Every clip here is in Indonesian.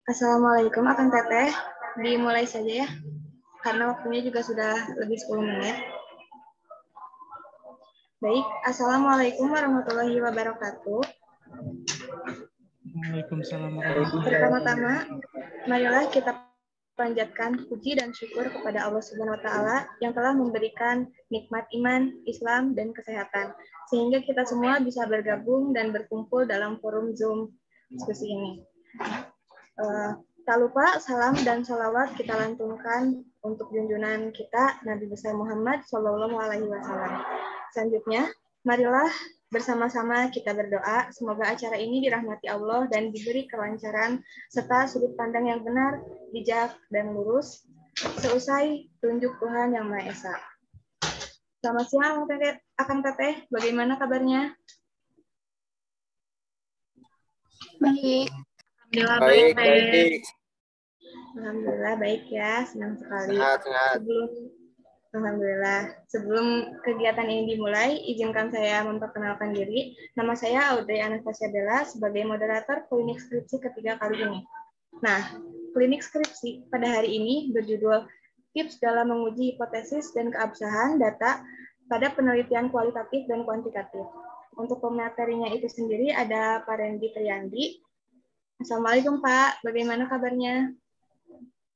Assalamualaikum Akang Teteh. Dimulai saja ya, karena waktunya juga sudah lebih 10 menit. Baik, Assalamualaikum warahmatullahi wabarakatuh. Waalaikumsalam warahmatullahi wabarakatuh. Pertama-tama, marilah kita panjatkan puji dan syukur kepada Allah Subhanahu wa taala yang telah memberikan nikmat iman, Islam, dan kesehatan sehingga kita semua bisa bergabung dan berkumpul dalam forum Zoom diskusi ini. Tak lupa salam dan salawat kita lantunkan untuk junjungan kita Nabi besar Muhammad Shallallahu Alaihi Wasallam. Selanjutnya, marilah bersama-sama kita berdoa semoga acara ini dirahmati Allah dan diberi kelancaran serta sudut pandang yang benar, bijak, dan lurus seusai tunjuk Tuhan Yang Maha Esa. Selamat siang, Akang Teteh. Bagaimana kabarnya? Baik. Alhamdulillah baik. Alhamdulillah baik ya, senang sekali. Sehat. Alhamdulillah. Sebelum kegiatan ini dimulai, izinkan saya memperkenalkan diri. Nama saya Audrey Anastasia Bella sebagai moderator klinik skripsi ketiga kali ini. Nah, klinik skripsi pada hari ini berjudul Tips dalam menguji hipotesis dan keabsahan data pada penelitian kualitatif dan kuantitatif. Untuk pematerinya itu sendiri ada Pak Rendi Triandi. Assalamualaikum Pak, bagaimana kabarnya?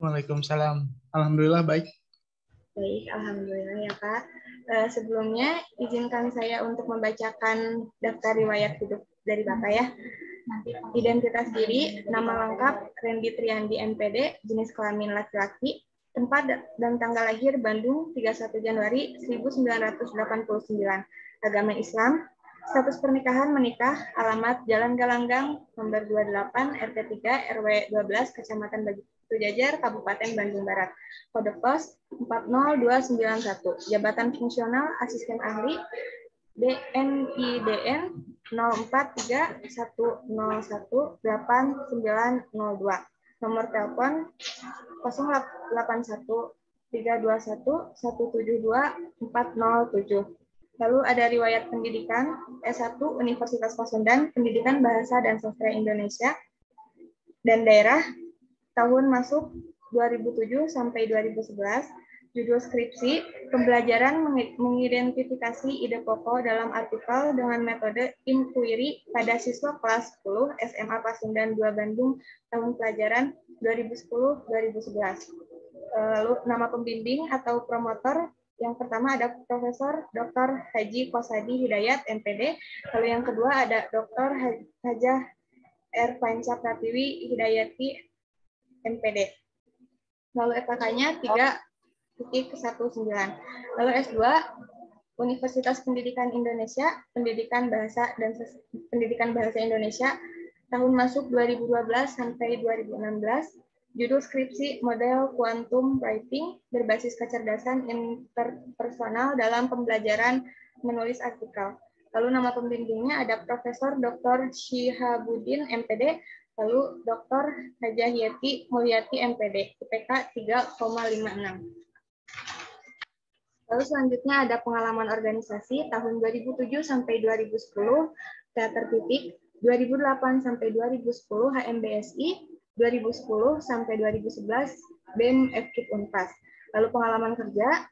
Waalaikumsalam. Alhamdulillah baik. Baik, alhamdulillah ya Pak. Sebelumnya izinkan saya untuk membacakan daftar riwayat hidup dari Bapak ya. Identitas diri, nama lengkap Rendi Triandi MPD, jenis kelamin laki-laki, tempat dan tanggal lahir Bandung 31 Januari 1989, agama Islam, status pernikahan menikah, alamat Jalan Galanggang, nomor 28, RT 3, RW 12, Kecamatan Batu Jajar, Kabupaten Bandung Barat. Kode pos 40291. Jabatan fungsional asisten ahli DNIDN 0431018902. Nomor telepon 081 321 172 407. Lalu ada riwayat pendidikan S1 Universitas Pasundan, Pendidikan Bahasa dan Sastra Indonesia dan Daerah, tahun masuk 2007 sampai 2011, judul skripsi, pembelajaran mengidentifikasi ide pokok dalam artikel dengan metode inquiry pada siswa kelas 10 SMA Pasundan 2 Bandung, tahun pelajaran 2010-2011. Lalu nama pembimbing atau promotor, yang pertama ada Profesor Dr. Haji Kosadi Hidayat, MPD, lalu yang kedua ada Dr. Hajah R. Panca Pratiwi Hidayati, MPD. Lalu FKK-nya 3.19. Lalu S2 Universitas Pendidikan Indonesia, Pendidikan Bahasa dan Pendidikan Bahasa Indonesia, tahun masuk 2012 sampai 2016. Judul skripsi model quantum writing berbasis kecerdasan interpersonal dalam pembelajaran menulis artikel. Lalu nama pembimbingnya ada Profesor Dr. Shihabuddin, MPD, lalu Dr. Hajah Yeti Mulyati, MPD, IPK 3,56. Lalu selanjutnya ada pengalaman organisasi tahun 2007 sampai 2010, Teater Titik, 2008 sampai 2010 HMBSI, 2010 sampai 2011 BEM FKIP Unpas. Lalu pengalaman kerja,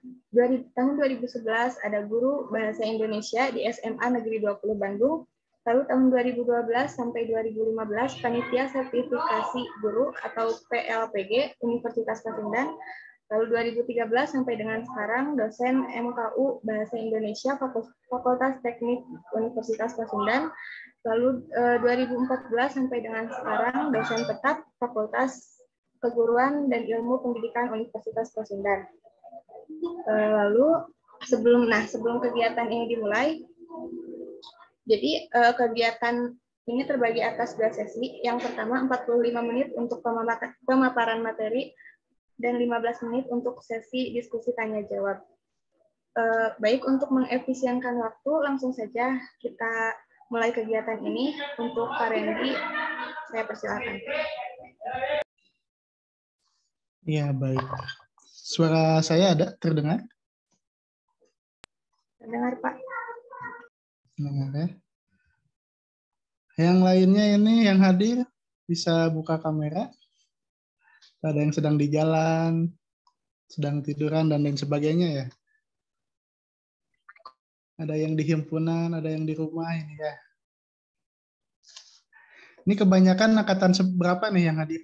tahun 2011 ada guru Bahasa Indonesia di SMA Negeri 20 Bandung. Lalu tahun 2012 sampai 2015 Panitia Sertifikasi Guru atau PLPG Universitas Pasundan. Lalu 2013 sampai dengan sekarang dosen MKU Bahasa Indonesia Fakultas Teknik Universitas Pasundan. Lalu 2014 sampai dengan sekarang dosen tetap Fakultas Keguruan dan Ilmu Pendidikan Universitas Pasundan. Lalu sebelum kegiatan ini dimulai, jadi kegiatan ini terbagi atas 2 sesi. Yang pertama 45 menit untuk pemaparan materi dan 15 menit untuk sesi diskusi tanya jawab. Baik, untuk mengefisienkan waktu, langsung saja kita mulai kegiatan ini. Untuk Pak Rendi, saya persilakan. Ya, baik. Suara saya terdengar? Terdengar, Pak. Terdengar ya. Yang lainnya ini yang hadir bisa buka kamera. Ada yang sedang di jalan, sedang tiduran, dan lain sebagainya ya. Ada yang di himpunan, ada yang di rumah ini ya. Ini kebanyakan angkatan seberapa nih yang hadir?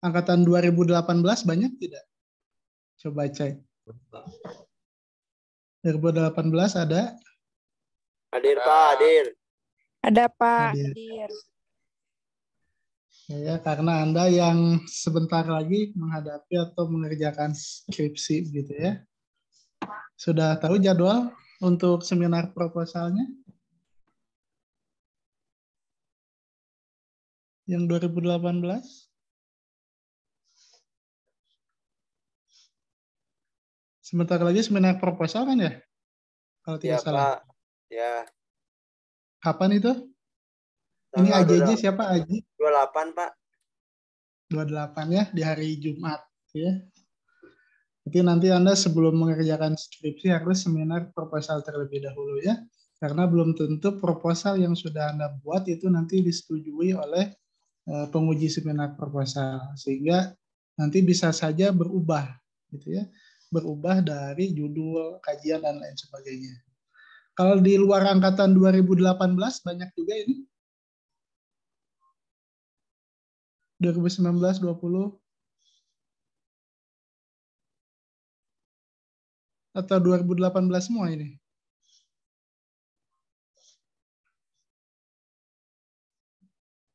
Angkatan 2018 banyak tidak? Coba cek. 2018 ada? Hadir Pak, hadir. Ada Pak. Hadir. Hadir. Ya, karena Anda yang sebentar lagi menghadapi atau mengerjakan skripsi gitu ya. Sudah tahu jadwal untuk seminar proposalnya? Yang 2018? Sebentar lagi seminar proposal kan ya? Kalau tidak Ya salah. Pak, ya. Kapan itu? Ini Tanggal AJJ siapa Aji? 28 Pak. 28 ya, di hari Jumat. Ya. Jadi nanti Anda sebelum mengerjakan skripsi harus seminar proposal terlebih dahulu ya. Karena belum tentu proposal yang sudah Anda buat itu nanti disetujui oleh penguji seminar proposal. Sehingga nanti bisa saja berubah gitu ya. Berubah dari judul, kajian, dan lain sebagainya. Kalau di luar angkatan 2018 banyak juga ini. 2019, 20 atau 2018 semua ini?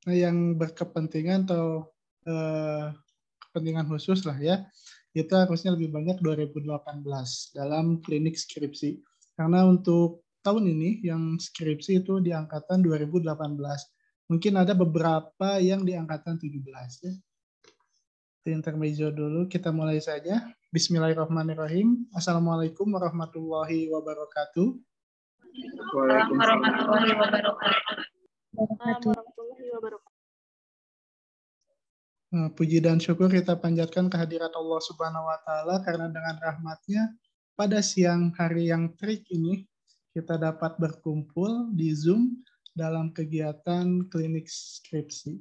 Nah, yang berkepentingan atau kepentingan khusus lah ya, itu harusnya lebih banyak 2018 dalam klinik skripsi. Karena untuk tahun ini yang skripsi itu di angkatan 2018. Mungkin ada beberapa yang di angkatan 17 ya. Itu intermezzo dulu, kita mulai saja. Bismillahirrahmanirrahim. Assalamualaikum warahmatullahi wabarakatuh. Waalaikumsalam warahmatullahi wabarakatuh. Puji dan syukur kita panjatkan kehadirat Allah Subhanahu wa Ta'ala karena dengan rahmatnya pada siang hari yang terik ini kita dapat berkumpul di Zoom dalam kegiatan klinik skripsi.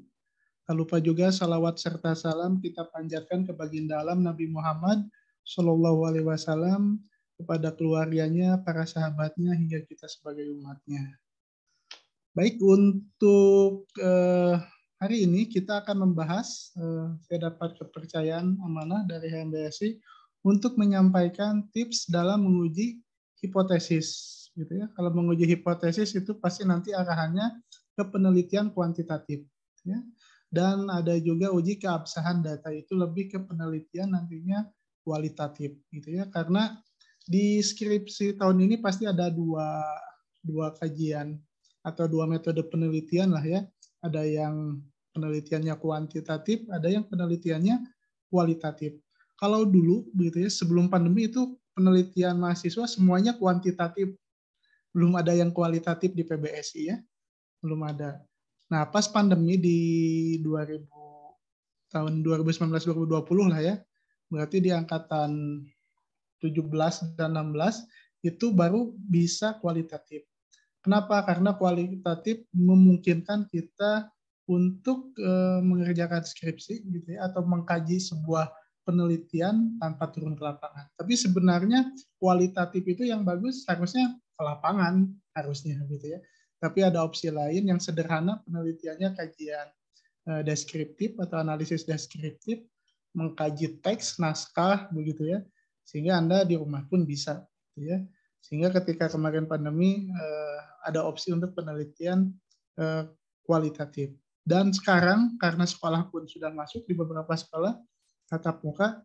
Tak lupa juga salawat serta salam kita panjatkan ke baginda alam Nabi Muhammad Shallallahu Alaihi Wasallam, kepada keluarganya, para sahabatnya, hingga kita sebagai umatnya. Baik, untuk hari ini kita akan membahas, saya dapat kepercayaan amanah dari HMBSI untuk menyampaikan tips dalam menguji hipotesis. Gitu ya. Kalau menguji hipotesis itu pasti nanti arahannya ke penelitian kuantitatif. Ya. Dan ada juga uji keabsahan data, itu lebih ke penelitian nantinya kualitatif. Gitu ya. Karena di skripsi tahun ini pasti ada dua kajian atau dua metode penelitian lah ya. Ada yang penelitiannya kuantitatif, ada yang penelitiannya kualitatif. Kalau dulu begitu ya, sebelum pandemi itu penelitian mahasiswa semuanya kuantitatif. Belum ada yang kualitatif di PBSI ya. Belum ada. Nah, pas pandemi di tahun 2019-2020 lah ya. Berarti di angkatan 17 dan 16 itu baru bisa kualitatif. Kenapa? Karena kualitatif memungkinkan kita untuk mengerjakan skripsi gitu ya, atau mengkaji sebuah penelitian tanpa turun ke lapangan. Tapi sebenarnya kualitatif itu yang bagus harusnya ke lapangan harusnya gitu ya. Tapi ada opsi lain yang sederhana, penelitiannya kajian deskriptif atau analisis deskriptif, mengkaji teks, naskah begitu ya. Sehingga Anda di rumah pun bisa gitu ya. Sehingga ketika kemarin pandemi ada opsi untuk penelitian kualitatif. Dan sekarang karena sekolah pun sudah masuk di beberapa sekolah tatap muka,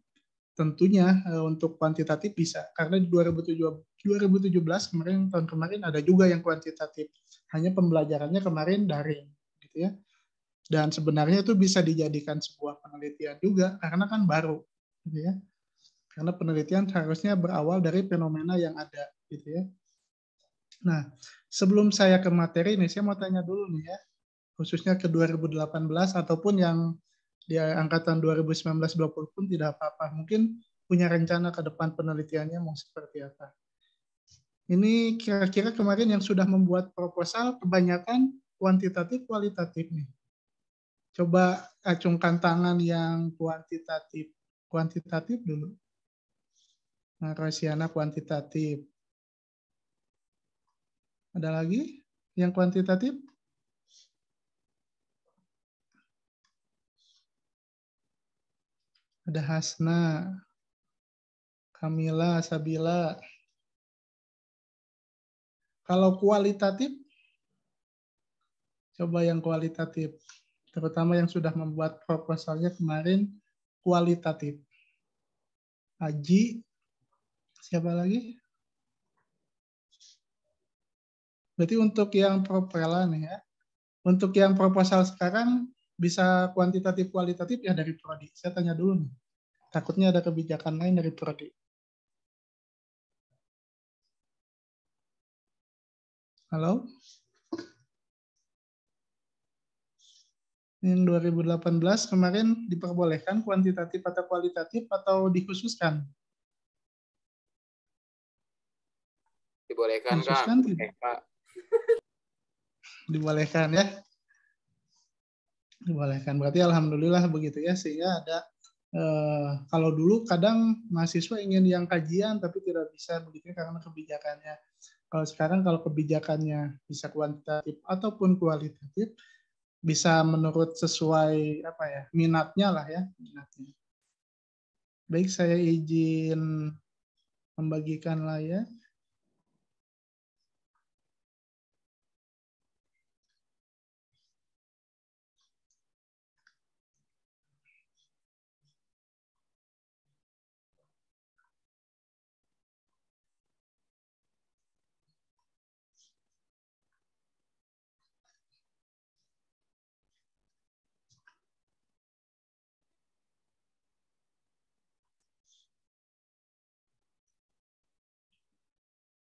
tentunya untuk kuantitatif bisa. Karena di 2017 kemarin, tahun kemarin ada juga yang kuantitatif. Hanya pembelajarannya kemarin daring gitu ya. Dan sebenarnya itu bisa dijadikan sebuah penelitian juga karena kan baru gitu ya. Karena penelitian harusnya berawal dari fenomena yang ada gitu ya. Nah, sebelum saya ke materi ini, saya mau tanya dulu nih ya, khususnya ke 2018 ataupun yang di angkatan 2019-20 pun tidak apa-apa. Mungkin punya rencana ke depan penelitiannya mau seperti apa. Ini kira-kira kemarin yang sudah membuat proposal kebanyakan kuantitatif kualitatif nih. Coba acungkan tangan yang kuantitatif. Kuantitatif dulu. Nah, Rosiana kuantitatif. Ada lagi yang kuantitatif? Ada Hasna, Kamila, Sabila. Kalau kualitatif, coba yang kualitatif. Terutama yang sudah membuat proposalnya kemarin, kualitatif. Aji, siapa lagi? Berarti untuk yang propela nih ya. Untuk yang proposal sekarang, bisa kuantitatif kualitatif ya dari Prodi. Saya tanya dulu nih. Takutnya ada kebijakan lain dari Prodi. Halo? Yang 2018 kemarin diperbolehkan kuantitatif atau kualitatif atau dikhususkan? Dibolehkan, Kak. Dikhususkan tidak? Dibolehkan ya. Dibolehkan. Berarti alhamdulillah begitu ya, sehingga ada kalau dulu kadang mahasiswa ingin yang kajian tapi tidak bisa begitu karena kebijakannya. Kalau sekarang kalau kebijakannya bisa kuantitatif ataupun kualitatif, bisa menurut sesuai apa ya, minatnya lah ya, minatnya. Baik, saya izin membagikan layar.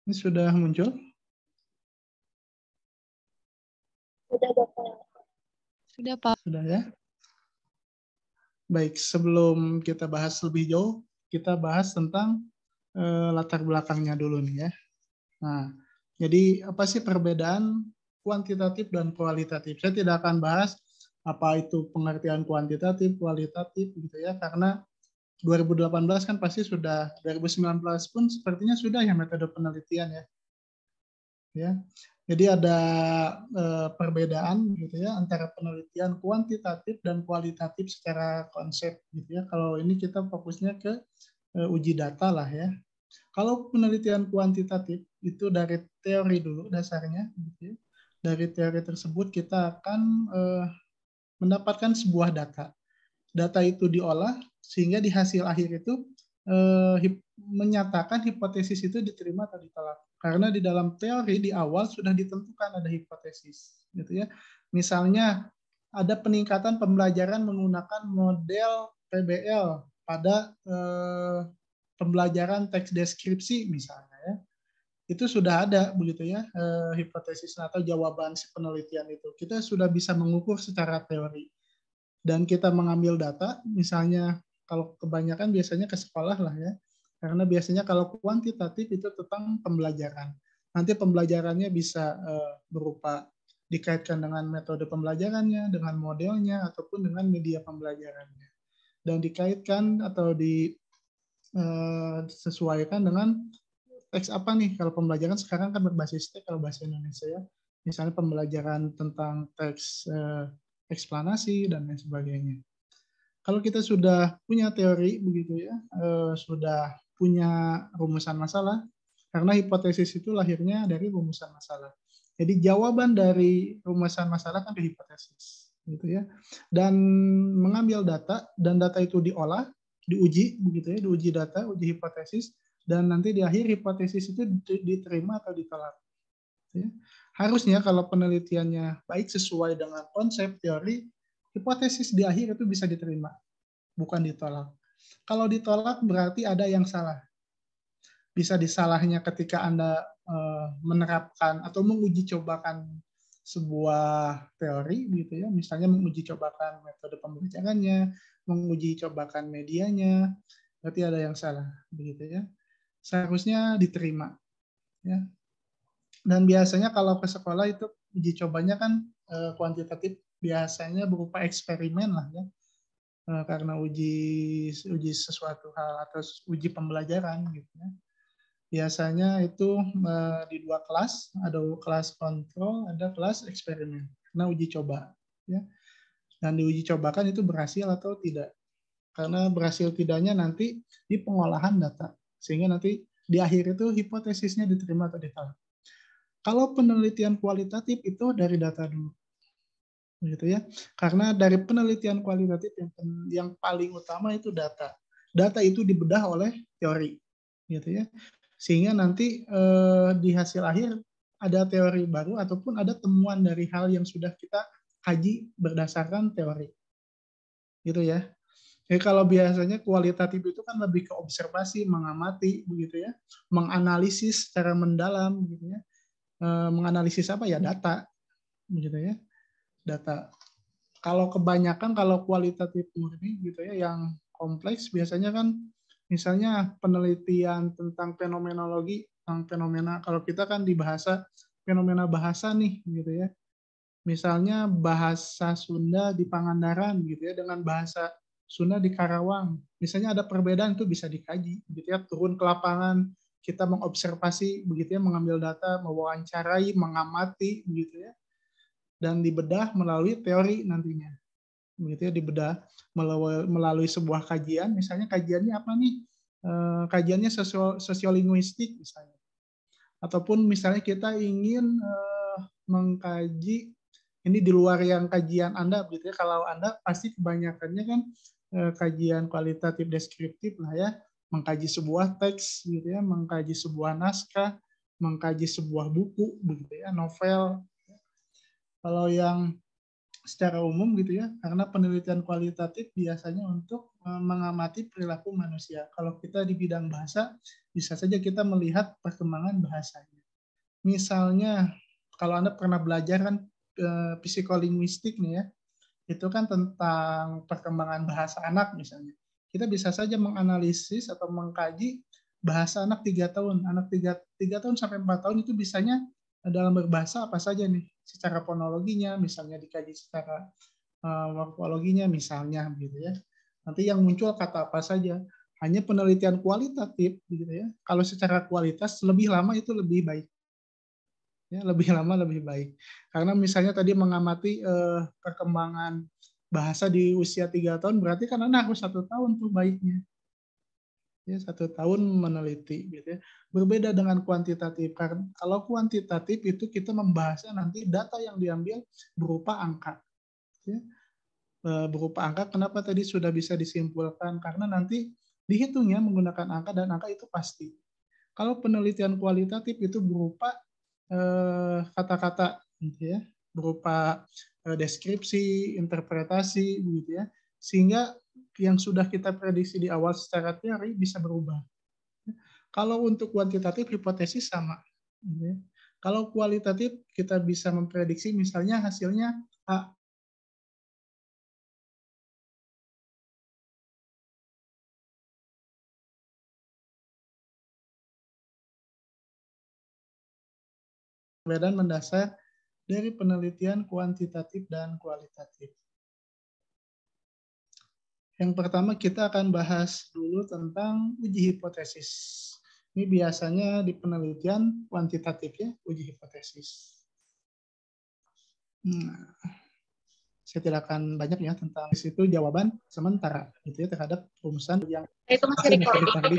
Ini sudah muncul? Sudah, Bapak. Sudah, Pak. Sudah ya? Baik, sebelum kita bahas lebih jauh, kita bahas tentang latar belakangnya dulu nih ya. Nah, jadi apa sih perbedaan kuantitatif dan kualitatif? Saya tidak akan bahas apa itu pengertian kuantitatif, kualitatif gitu ya, karena 2018 kan pasti sudah, 2019 pun sepertinya sudah ya metode penelitian ya. Ya. Jadi ada perbedaan gitu ya antara penelitian kuantitatif dan kualitatif secara konsep gitu ya. Kalau ini kita fokusnya ke uji data lah ya. Kalau penelitian kuantitatif itu dari teori dulu dasarnya gitu ya. Dari teori tersebut kita akan mendapatkan sebuah data. Data itu diolah sehingga di hasil akhir itu menyatakan hipotesis itu diterima atau ditolak. Karena di dalam teori di awal sudah ditentukan ada hipotesis, gitu ya. Misalnya ada peningkatan pembelajaran menggunakan model PBL pada pembelajaran teks deskripsi misalnya ya. Itu sudah ada begitu ya hipotesis atau jawaban si penelitian itu. Kita sudah bisa mengukur secara teori. Dan kita mengambil data, misalnya kalau kebanyakan biasanya ke sekolah lah ya, karena biasanya kalau kuantitatif itu tentang pembelajaran. Nanti pembelajarannya bisa berupa dikaitkan dengan metode pembelajarannya, dengan modelnya, ataupun dengan media pembelajarannya. Dan dikaitkan atau disesuaikan dengan teks apa nih, kalau pembelajaran sekarang kan berbasis teks kalau bahasa Indonesia ya. Misalnya pembelajaran tentang teks eksplanasi, dan lain sebagainya. Kalau kita sudah punya teori begitu ya, sudah punya rumusan masalah, karena hipotesis itu lahirnya dari rumusan masalah. Jadi jawaban dari rumusan masalah kan dari hipotesis, gitu ya. Dan mengambil data, dan data itu diolah, diuji begitu ya, diuji data, uji hipotesis, dan nanti di akhir hipotesis itu diterima atau ditolak. Ya. Harusnya kalau penelitiannya baik sesuai dengan konsep teori, hipotesis di akhir itu bisa diterima, bukan ditolak. Kalau ditolak berarti ada yang salah. Bisa disalahnya ketika Anda menerapkan atau menguji cobakan sebuah teori gitu ya, misalnya menguji cobakan metode pembelajarannya, menguji cobakan medianya, berarti ada yang salah begitu ya. Seharusnya diterima ya. Dan biasanya kalau ke sekolah itu uji cobanya kan kuantitatif biasanya berupa eksperimen lah ya, karena uji sesuatu hal atau uji pembelajaran gitu ya. Biasanya itu di 2 kelas, ada kelas kontrol, ada kelas eksperimen, karena uji coba ya. Dan diuji cobakan itu berhasil atau tidak. Karena berhasil tidaknya nanti di pengolahan data, sehingga nanti di akhir itu hipotesisnya diterima atau ditolak. Kalau penelitian kualitatif itu dari data dulu, gitu ya. Karena dari penelitian kualitatif yang paling utama itu data. Data itu dibedah oleh teori, gitu ya. Sehingga nanti di hasil akhir ada teori baru ataupun ada temuan dari hal yang sudah kita kaji berdasarkan teori, gitu ya. Jadi kalau biasanya kualitatif itu kan lebih ke observasi, mengamati, begitu ya, menganalisis secara mendalam, gitu ya. Menganalisis apa ya, data, begitu ya, data. Kalau kebanyakan kalau kualitatif murni, gitu ya, yang kompleks biasanya kan, misalnya penelitian tentang fenomenologi, tentang fenomena. Kalau kita kan di bahasa fenomena bahasa nih, gitu ya. Misalnya bahasa Sunda di Pangandaran, gitu ya, dengan bahasa Sunda di Karawang. Misalnya ada perbedaan, itu bisa dikaji, gitu ya, turun ke lapangan, kita mengobservasi, begitu ya, mengambil data, mewawancarai, mengamati, begitu ya, dan dibedah melalui teori nantinya, begitu ya, dibedah melalui sebuah kajian. Misalnya kajiannya apa nih? Kajiannya sosiolinguistik misalnya, ataupun misalnya kita ingin mengkaji ini di luar yang kajian Anda, begitu ya. Kalau Anda pasti kebanyakannya kan kajian kualitatif deskriptif lah ya, mengkaji sebuah teks, gitu ya, mengkaji sebuah naskah, mengkaji sebuah buku, begitu ya, novel. Kalau yang secara umum gitu ya, karena penelitian kualitatif biasanya untuk mengamati perilaku manusia. Kalau kita di bidang bahasa, bisa saja kita melihat perkembangan bahasanya. Misalnya, kalau Anda pernah belajar kan psikolinguistik nih ya, itu kan tentang perkembangan bahasa anak misalnya. Kita bisa saja menganalisis atau mengkaji bahasa anak 3 tahun. Anak 3 tahun sampai 4 tahun itu bisanya dalam berbahasa apa saja nih. Secara fonologinya, misalnya dikaji secara morfologinya misalnya gitu ya. Nanti yang muncul kata apa saja. Hanya penelitian kualitatif gitu ya. Kalau secara kualitas lebih lama itu lebih baik. Ya, lebih lama lebih baik. Karena misalnya tadi mengamati perkembangan bahasa di usia 3 tahun, berarti kan anak harus 1 tahun tuh baiknya. Ya, 1 tahun meneliti, gitu ya. Berbeda dengan kuantitatif. Karena kalau kuantitatif itu kita membahasnya nanti data yang diambil berupa angka. Ya. Berupa angka, kenapa tadi sudah bisa disimpulkan? Karena nanti dihitungnya menggunakan angka, dan angka itu pasti. Kalau penelitian kualitatif itu berupa kata-kata gitu ya, berupa deskripsi, interpretasi begitu ya, sehingga yang sudah kita prediksi di awal secara teori bisa berubah. Kalau untuk kuantitatif hipotesis sama gitu ya. Kalau kualitatif kita bisa memprediksi misalnya hasilnya A. Perbedaan mendasar dari penelitian kuantitatif dan kualitatif. Yang pertama kita akan bahas dulu tentang uji hipotesis. Ini biasanya di penelitian kuantitatif ya, uji hipotesis. Nah, saya tidak akan banyak ya tentang itu, jawaban sementara gitu ya terhadap rumusan yang Itu masih recording. tadi.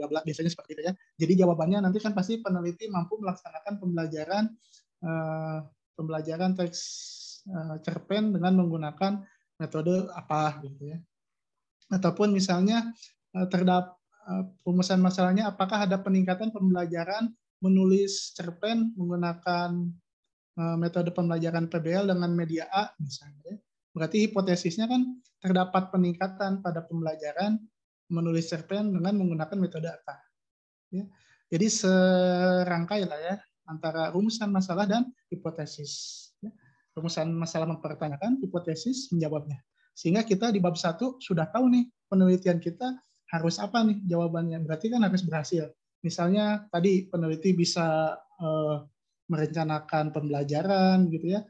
Biasanya seperti itu ya. Jadi jawabannya nanti kan pasti peneliti mampu melaksanakan pembelajaran teks cerpen dengan menggunakan metode apa gitu ya. Ataupun misalnya terdapat rumusan masalahnya apakah ada peningkatan pembelajaran menulis cerpen menggunakan metode pembelajaran PBL dengan media A misalnya. Berarti hipotesisnya kan terdapat peningkatan pada pembelajaran menulis cerpen dengan menggunakan metode apa. Ya. Jadi serangkai lah ya antara rumusan masalah dan hipotesis. Ya. Rumusan masalah mempertanyakan, hipotesis menjawabnya. Sehingga kita di bab 1 sudah tahu nih penelitian kita harus apa nih jawabannya. Berarti kan harus berhasil. Misalnya tadi peneliti bisa merencanakan pembelajaran gitu ya,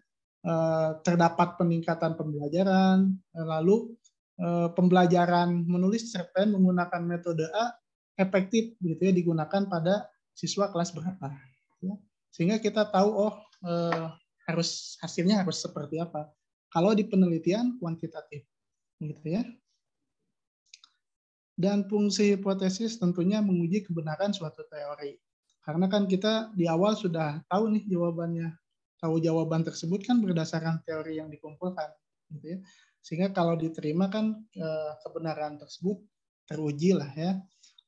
terdapat peningkatan pembelajaran, lalu pembelajaran menulis cerpen menggunakan metode A efektif gitu ya digunakan pada siswa kelas berapa. Ya. Sehingga kita tahu hasilnya harus seperti apa. Kalau di penelitian kuantitatif gitu ya. Dan fungsi hipotesis tentunya menguji kebenaran suatu teori. Karena kan kita di awal sudah tahu nih jawabannya. Tahu jawaban tersebut kan berdasarkan teori yang dikumpulkan. Gitu ya. Sehingga kalau diterima kan kebenaran tersebut teruji lah ya.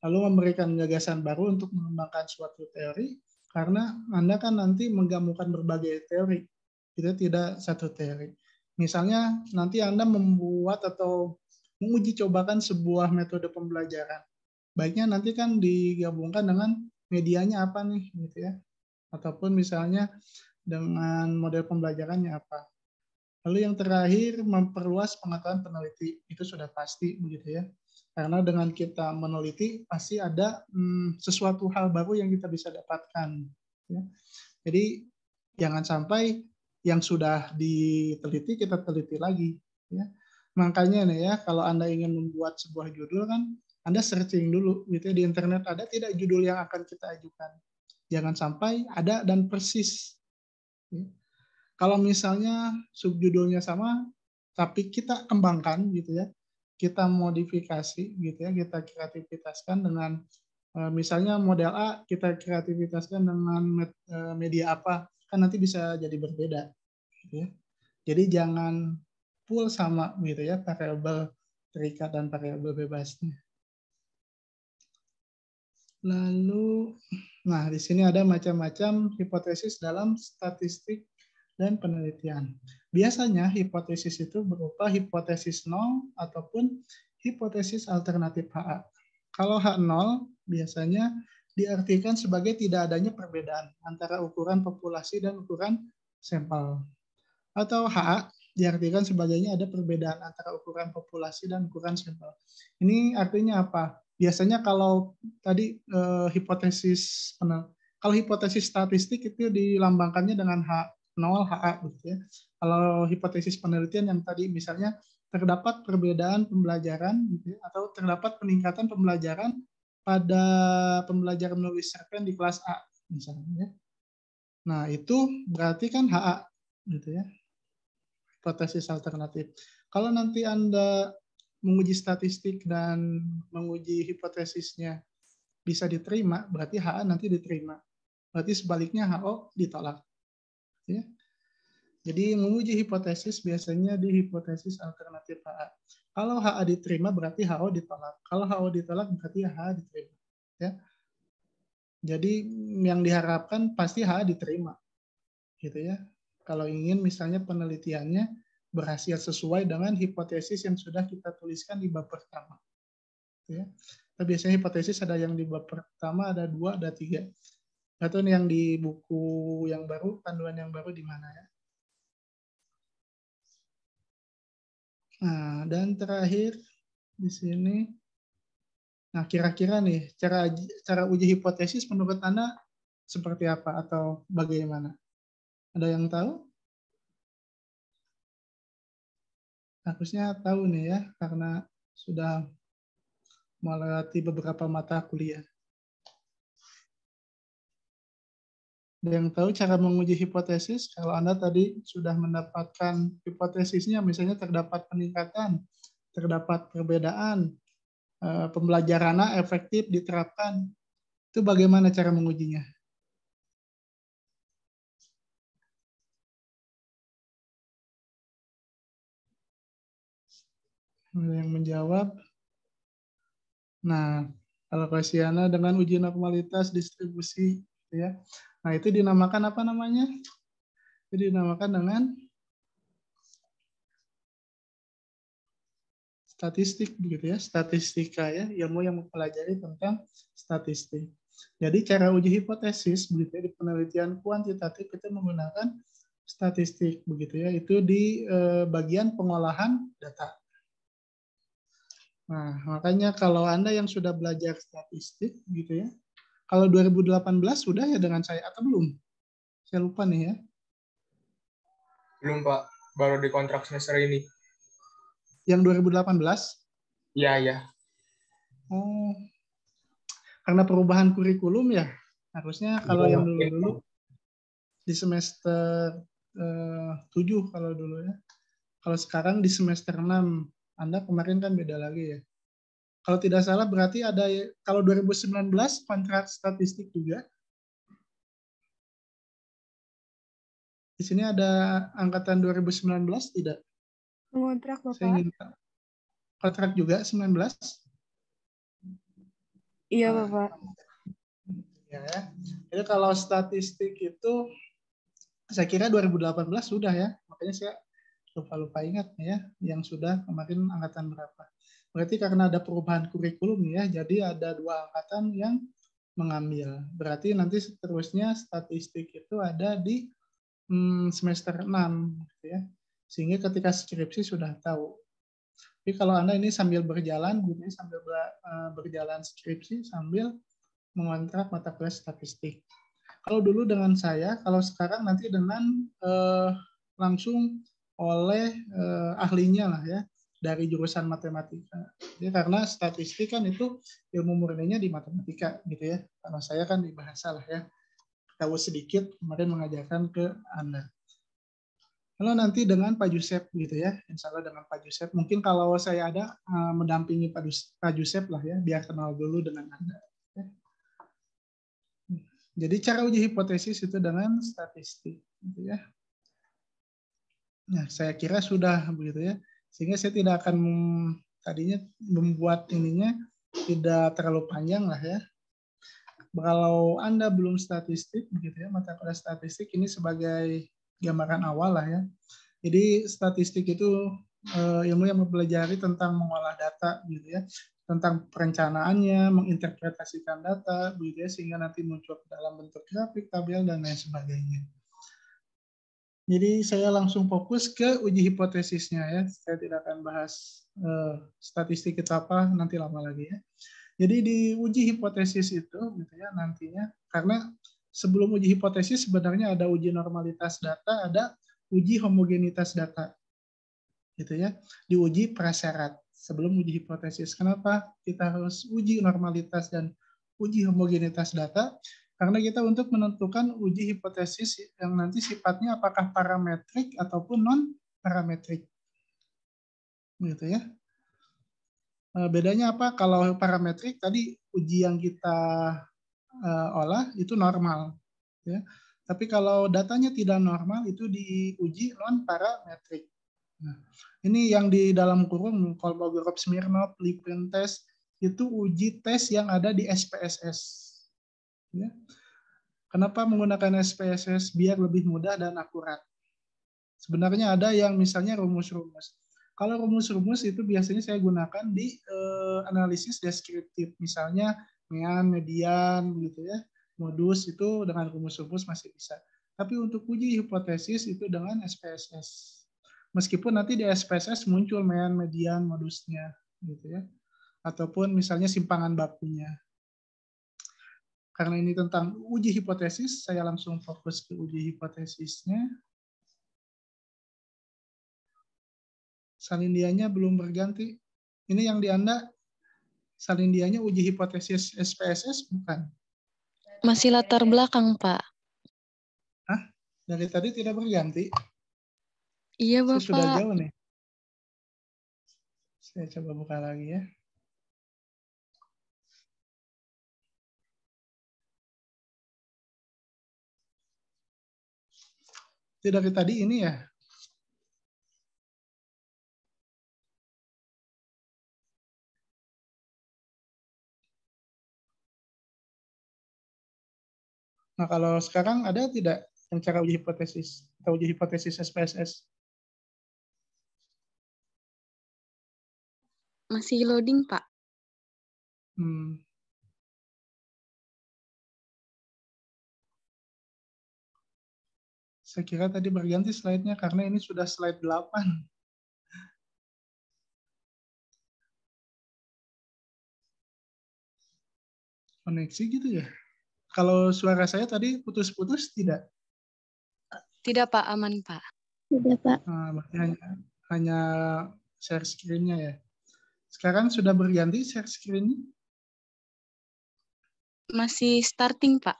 Lalu memberikan gagasan baru untuk mengembangkan suatu teori. Karena Anda kan nanti menggabungkan berbagai teori. Itu tidak satu teori. Misalnya nanti Anda membuat atau menguji cobakan sebuah metode pembelajaran. Baiknya nanti kan digabungkan dengan medianya apa nih, gitu ya. Ataupun misalnya dengan model pembelajarannya apa. Lalu yang terakhir, memperluas pengetahuan peneliti. Itu sudah pasti, begitu ya. Karena dengan kita meneliti, pasti ada sesuatu hal baru yang kita bisa dapatkan. Ya. Jadi, jangan sampai yang sudah diteliti, kita teliti lagi. Ya. Makanya nih ya, kalau Anda ingin membuat sebuah judul kan, Anda searching dulu gitu ya, di internet ada tidak judul yang akan kita ajukan. Jangan sampai ada dan persis. Ya. Kalau misalnya subjudulnya sama, tapi kita kembangkan gitu ya, kita modifikasi gitu ya, kita kreativitaskan dengan misalnya model A, kita kreativitaskan dengan media apa, kan nanti bisa jadi berbeda. Gitu ya. Jadi jangan full sama gitu ya, variabel terikat dan variabel bebasnya. Lalu, nah di sini ada macam-macam hipotesis dalam statistik dan penelitian. Biasanya hipotesis itu berupa hipotesis nol ataupun hipotesis alternatif HA. Kalau H0 biasanya diartikan sebagai tidak adanya perbedaan antara ukuran populasi dan ukuran sampel. Atau HA diartikan sebagainya ada perbedaan antara ukuran populasi dan ukuran sampel. Ini artinya apa? Biasanya kalau tadi hipotesis statistik itu dilambangkannya dengan H0 HA gitu ya. Kalau hipotesis penelitian yang tadi misalnya terdapat perbedaan pembelajaran gitu ya, atau terdapat peningkatan pembelajaran pada pembelajaran menulis cerpen di kelas A misalnya. Nah, itu berarti kan HA gitu ya. Hipotesis alternatif. Kalau nanti Anda menguji statistik dan menguji hipotesisnya bisa diterima, berarti HA nanti diterima. Berarti sebaliknya HO ditolak. Ya. Jadi menguji hipotesis biasanya di hipotesis alternatif HA. Kalau HA diterima berarti HO ditolak. Kalau HO ditolak berarti HA diterima. Ya. Jadi yang diharapkan pasti HA diterima. Gitu ya. Kalau ingin misalnya penelitiannya berhasil sesuai dengan hipotesis yang sudah kita tuliskan di bab pertama. Ya. Nah, biasanya hipotesis ada yang di bab pertama, ada 2, ada 3. Atau yang di buku yang baru, panduan yang baru di mana ya. Nah, dan terakhir di sini, nah kira-kira nih cara uji hipotesis menurut Anda seperti apa atau bagaimana? Ada yang tahu? Harusnya tahu nih ya, karena sudah melewati beberapa mata kuliah. Ada yang tahu cara menguji hipotesis? Kalau Anda tadi sudah mendapatkan hipotesisnya, misalnya terdapat peningkatan, terdapat perbedaan, pembelajaran efektif diterapkan, itu bagaimana cara mengujinya? Ada yang menjawab? Nah, kalau Kasiana dengan uji normalitas distribusi, ya. Nah, itu dinamakan apa namanya? Itu dinamakan dengan statistik, begitu ya, statistika ya, ilmu yang mempelajari tentang statistik. Jadi cara uji hipotesis, begitu ya, di penelitian kuantitatif itu menggunakan statistik, begitu ya, itu di bagian pengolahan data. Nah, makanya kalau Anda yang sudah belajar statistik gitu ya, kalau 2018 sudah ya dengan saya atau belum? Saya lupa nih ya. Belum, Pak. Baru di kontrak semester ini. Yang 2018? Iya, ya. Oh, karena perubahan kurikulum ya. Harusnya kalau yang dulu-dulu di semester 7 kalau dulu ya. Kalau sekarang di semester 6. Anda kemarin kan beda lagi ya. Kalau tidak salah berarti ada, kalau 2019 kontrak statistik juga. Di sini ada angkatan 2019 tidak? Mengontrak Bapak? Saya ingin tahu. Kontrak juga 19? Iya Bapak. Ya. Jadi kalau statistik itu saya kira 2018 sudah ya. Makanya saya lupa ingat ya yang sudah kemarin angkatan berapa. Berarti karena ada perubahan kurikulum ya, jadi ada 2 angkatan yang mengambil. Berarti nanti seterusnya statistik itu ada di semester 6 gitu ya. Sehingga ketika skripsi sudah tahu. Tapi kalau Anda ini sambil berjalan, gitu ya, sambil berjalan skripsi, sambil mengontrak mata kuliah statistik. Kalau dulu dengan saya, kalau sekarang nanti dengan langsung oleh ahlinya lah ya, dari jurusan matematika. Jadi karena statistik kan itu ilmu murninya di matematika gitu ya. Karena saya kan di bahasa lah ya. Tahu sedikit, kemarin mengajarkan ke Anda. Lalu nanti dengan Pak Jusep gitu ya, insya Allah dengan Pak Jusep. Mungkin kalau saya ada mendampingi Pak Jusep lah ya, biar kenal dulu dengan Anda. Jadi cara uji hipotesis itu dengan statistik, gitu ya. Nah, saya kira sudah begitu ya, sehingga saya tidak akan tadinya membuat ininya tidak terlalu panjang lah ya. Kalau Anda belum statistik, begitu ya, mata kuliah statistik ini sebagai gambaran awal lah ya. Jadi statistik itu ilmu yang mempelajari tentang mengolah data, gitu ya, tentang perencanaannya, menginterpretasikan data, begitu ya, sehingga nanti muncul dalam bentuk grafik, tabel, dan lain sebagainya. Jadi saya langsung fokus ke uji hipotesisnya ya. Saya tidak akan bahas statistik itu apa nanti lama lagi ya. Jadi di uji hipotesis itu, gitu ya, nantinya karena sebelum uji hipotesis sebenarnya ada uji normalitas data, ada uji homogenitas data, gitu ya. Diuji prasyarat sebelum uji hipotesis. Kenapa kita harus uji normalitas dan uji homogenitas data? Karena kita untuk menentukan uji hipotesis yang nanti sifatnya apakah parametrik ataupun non parametrik, gitu ya. Bedanya apa? Kalau parametrik tadi uji yang kita olah itu normal, ya. Tapi kalau datanya tidak normal itu diuji non parametrik. Nah, ini yang di dalam kurung Kolmogorov-Smirnov, Lipin test itu uji tes yang ada di SPSS. Ya. Kenapa menggunakan SPSS? Biar lebih mudah dan akurat. Sebenarnya ada yang misalnya rumus-rumus. Kalau rumus-rumus itu biasanya saya gunakan di analisis deskriptif. Misalnya mean, median, gitu ya. Modus itu dengan rumus-rumus masih bisa. Tapi untuk uji hipotesis itu dengan SPSS. Meskipun nanti di SPSS muncul mean, median, modusnya, gitu ya. Ataupun misalnya simpangan bakunya. Karena ini tentang uji hipotesis, saya langsung fokus ke uji hipotesisnya. Salindianya belum berganti. Ini yang di Anda, salindianya uji hipotesis SPSS bukan? Masih latar belakang, Pak. Hah? Dari tadi tidak berganti? Iya, Saya sudah Bapak. jauh nih. Saya coba buka lagi ya. Itu dari tadi ini ya? Nah, kalau sekarang ada tidak yang cara uji hipotesis atau uji hipotesis SPSS? Masih loading, Pak. Saya kira tadi berganti slide-nya karena ini sudah slide 8. koneksi gitu ya. Kalau suara saya tadi putus-putus tidak? Tidak, Pak. Aman, Pak. Sudah, Pak. Berarti hanya share screen-nya ya. Sekarang sudah berganti share screen-nya? Masih starting, Pak.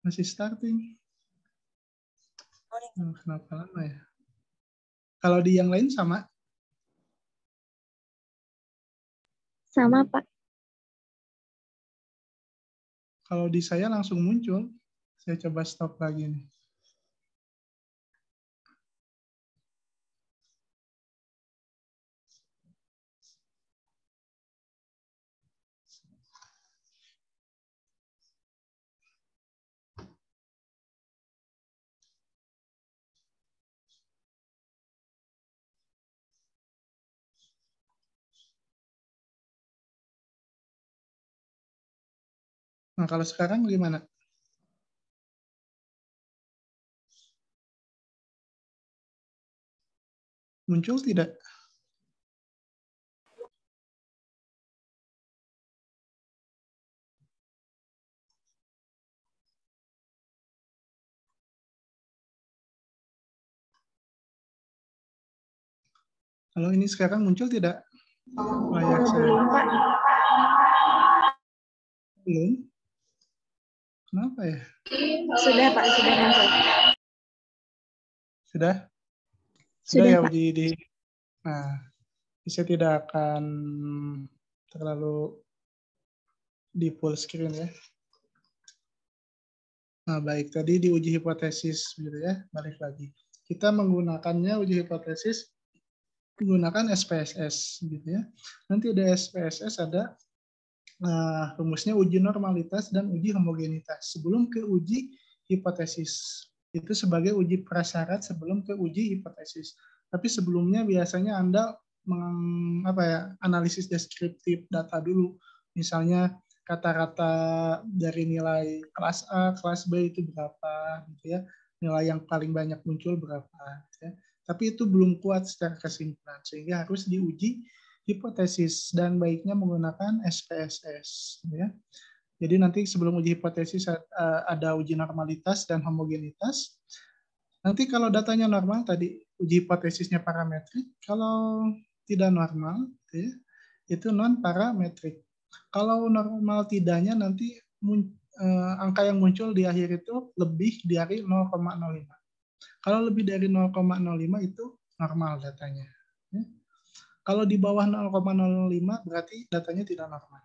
Masih starting. Kenapa lama ya? Kalau di yang lain sama? Sama, Pak. Kalau di saya langsung muncul. Saya coba stop lagi nih. Nah, kalau sekarang gimana? Muncul tidak? Kalau ini sekarang muncul tidak? Layar saya. Belum, Pak. Belum? Kenapa ya? Sudah, Pak. Sudah muncul. Sudah? Sudah, ya, Pak. uji di. Nah, saya tidak akan terlalu di full screen ya. Nah, baik. Tadi diuji hipotesis, gitu ya. Balik lagi. Kita menggunakannya uji hipotesis menggunakan SPSS, gitu ya. Nanti di SPSS ada rumusnya uji normalitas dan uji homogenitas. Sebelum ke uji hipotesis. Itu sebagai uji prasyarat sebelum ke uji hipotesis. Tapi sebelumnya biasanya Anda analisis deskriptif data dulu. Misalnya kata-kata dari nilai kelas A, kelas B itu berapa, gitu ya. Nilai yang paling banyak muncul berapa. Gitu ya. Tapi itu belum kuat secara kesimpulan, sehingga harus diuji hipotesis dan baiknya menggunakan SPSS. Ya. Jadi nanti sebelum uji hipotesis ada uji normalitas dan homogenitas. Nanti kalau datanya normal tadi uji hipotesisnya parametrik, kalau tidak normal ya, itu non parametrik. Kalau normal tidaknya nanti angka yang muncul di akhir itu lebih dari 0,05. Kalau lebih dari 0,05 itu normal datanya. Ya. Kalau di bawah 0,05 berarti datanya tidak normal.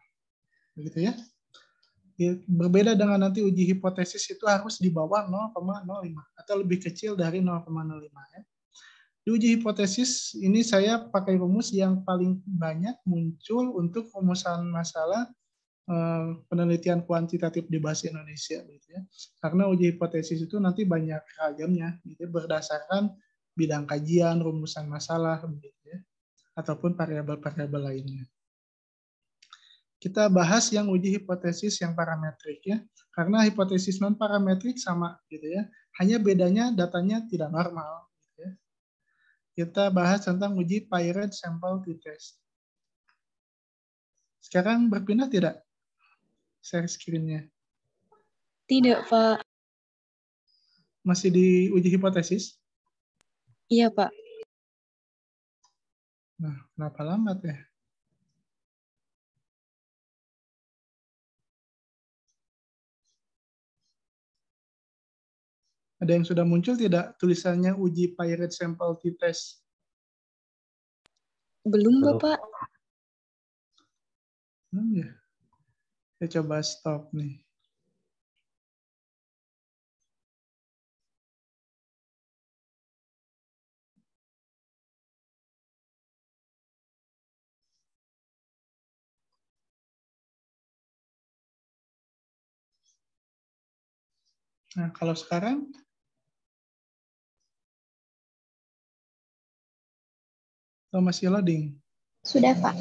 Begitu ya. Berbeda dengan nanti uji hipotesis itu harus di bawah 0,05 atau lebih kecil dari 0,05 ya. Di uji hipotesis ini saya pakai rumus yang paling banyak muncul untuk rumusan masalah penelitian kuantitatif di bahasa Indonesia gitu ya. Karena uji hipotesis itu nanti banyak ragamnya gitu, berdasarkan bidang kajian, rumusan masalah begitu ya, ataupun variabel-variabel lainnya. Kita bahas yang uji hipotesis yang parametrik ya. Karena hipotesis non parametrik sama gitu ya. Hanya bedanya datanya tidak normal gitu ya. Kita bahas tentang uji Paired Sample T-Test. Sekarang berpindah tidak? Share screen-nya. Tidak, Pak. Masih di uji hipotesis? Iya, Pak. Nah, kenapa lambat ya? Ada yang sudah muncul tidak tulisannya uji Paired Sample T-Test? Belum, Bapak. Ya. Saya coba stop nih. Nah, kalau sekarang atau masih loading? Sudah, Pak.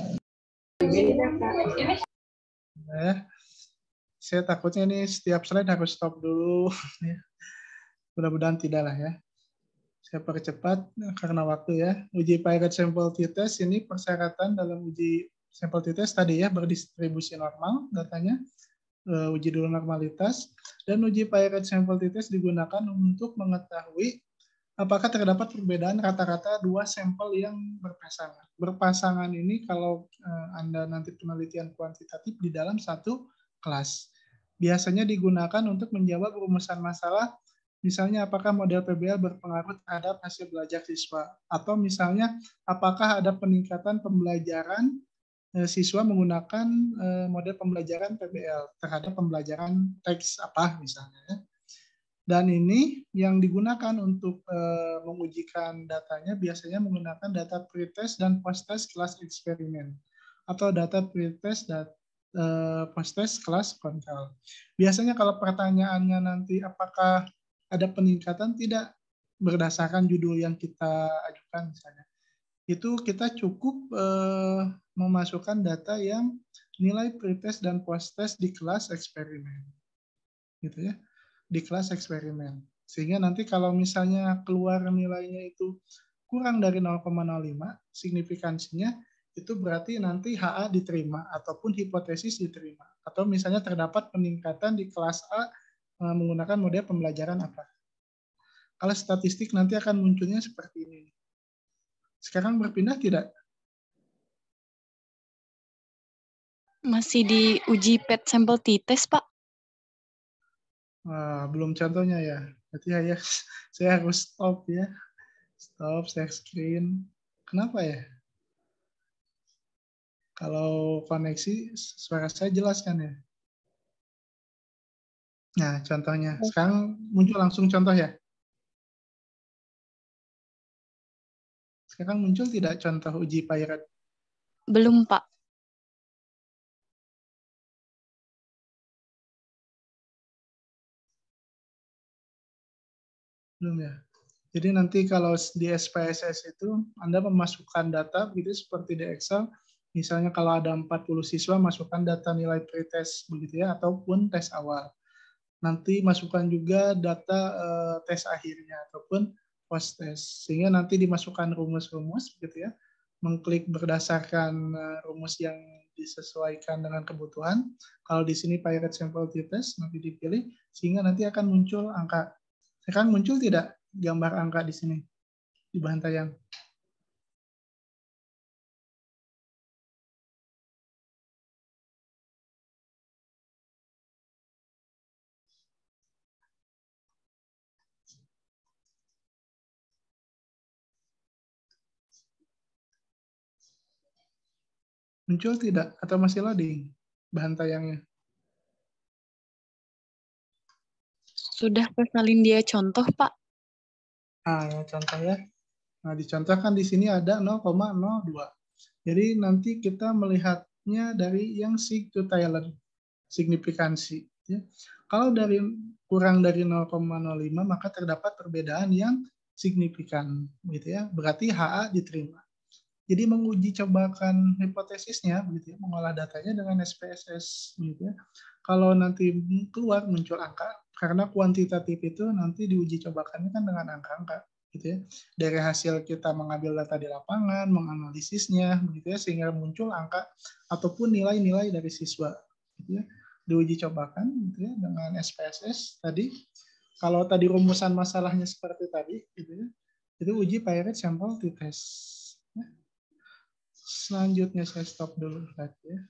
Nah, saya takutnya nih setiap slide harus stop dulu. Mudah-mudahan tidak lah ya. Saya percepat karena waktu ya. Uji Paired Sample T-Test ini persyaratan dalam uji sampel t-test tadi ya, berdistribusi normal datanya, uji dulu normalitas, dan uji Pie-Rate sampel t-test digunakan untuk mengetahui apakah terdapat perbedaan rata-rata dua sampel yang berpasangan. Berpasangan ini kalau Anda nanti penelitian kuantitatif di dalam satu kelas. Biasanya digunakan untuk menjawab rumusan masalah, misalnya apakah model PBL berpengaruh terhadap hasil belajar siswa, atau misalnya apakah ada peningkatan pembelajaran siswa menggunakan model pembelajaran PBL terhadap pembelajaran teks apa misalnya. Dan ini yang digunakan untuk mengujikan datanya biasanya menggunakan data pretest dan post-test kelas eksperimen atau data pretest dan post-test kelas kontrol. Biasanya kalau pertanyaannya nanti apakah ada peningkatan, tidak berdasarkan judul yang kita ajukan misalnya. Itu kita cukup memasukkan data yang nilai pretest dan post-test di kelas eksperimen. Gitu ya. Di kelas eksperimen. Sehingga nanti kalau misalnya keluar nilainya itu kurang dari 0,05, signifikansinya itu berarti nanti HA diterima ataupun hipotesis diterima. Atau misalnya terdapat peningkatan di kelas A menggunakan model pembelajaran apa. Kalau statistik nanti akan munculnya seperti ini. Sekarang berpindah tidak? Masih di uji PET sampel t-test, Pak. Belum contohnya ya. Berarti ya, saya harus stop ya. Stop, share screen. Kenapa ya? Kalau koneksi, suara saya jelas kan ya? Nah, contohnya. Sekarang muncul langsung contoh ya? Sekarang muncul tidak contoh uji Pie-Rate? Belum, Pak. Belum ya? Jadi nanti kalau di SPSS itu Anda memasukkan data gitu seperti di Excel, misalnya kalau ada 40 siswa masukkan data nilai pretest begitu ya ataupun tes awal. Nanti masukkan juga data tes akhirnya ataupun post test. Sehingga nanti dimasukkan rumus-rumus begitu ya. Mengklik berdasarkan rumus yang disesuaikan dengan kebutuhan. Kalau di sini Pie-Rate sampel t-test nanti dipilih sehingga nanti akan muncul angka. Sekarang muncul tidak gambar angka di sini di bahan tayang? Muncul tidak atau masih loading bahan tayangnya? Sudah kesalin dia contoh, Pak. Ya, contoh ya. Nah, dicontohkan di sini ada 0,02. Jadi nanti kita melihatnya dari yang sig to Taylor, signifikansi. Ya. Kalau dari kurang dari 0,05 maka terdapat perbedaan yang signifikan, gitu ya. Berarti HA diterima. Jadi menguji cobakan hipotesisnya, begitu ya, mengolah datanya dengan SPSS, gitu ya. Kalau nanti keluar muncul angka, karena kuantitatif itu nanti diuji cobakannya kan dengan angka-angka, gitu ya. Dari hasil kita mengambil data di lapangan, menganalisisnya, begitu ya, sehingga muncul angka ataupun nilai-nilai dari siswa, gitu ya. Diuji cobakan, gitu ya, dengan SPSS tadi. Kalau tadi rumusan masalahnya seperti tadi, gitu ya, itu uji Pie-Rate sampel t-test. Selanjutnya saya stop dulu lagi ya.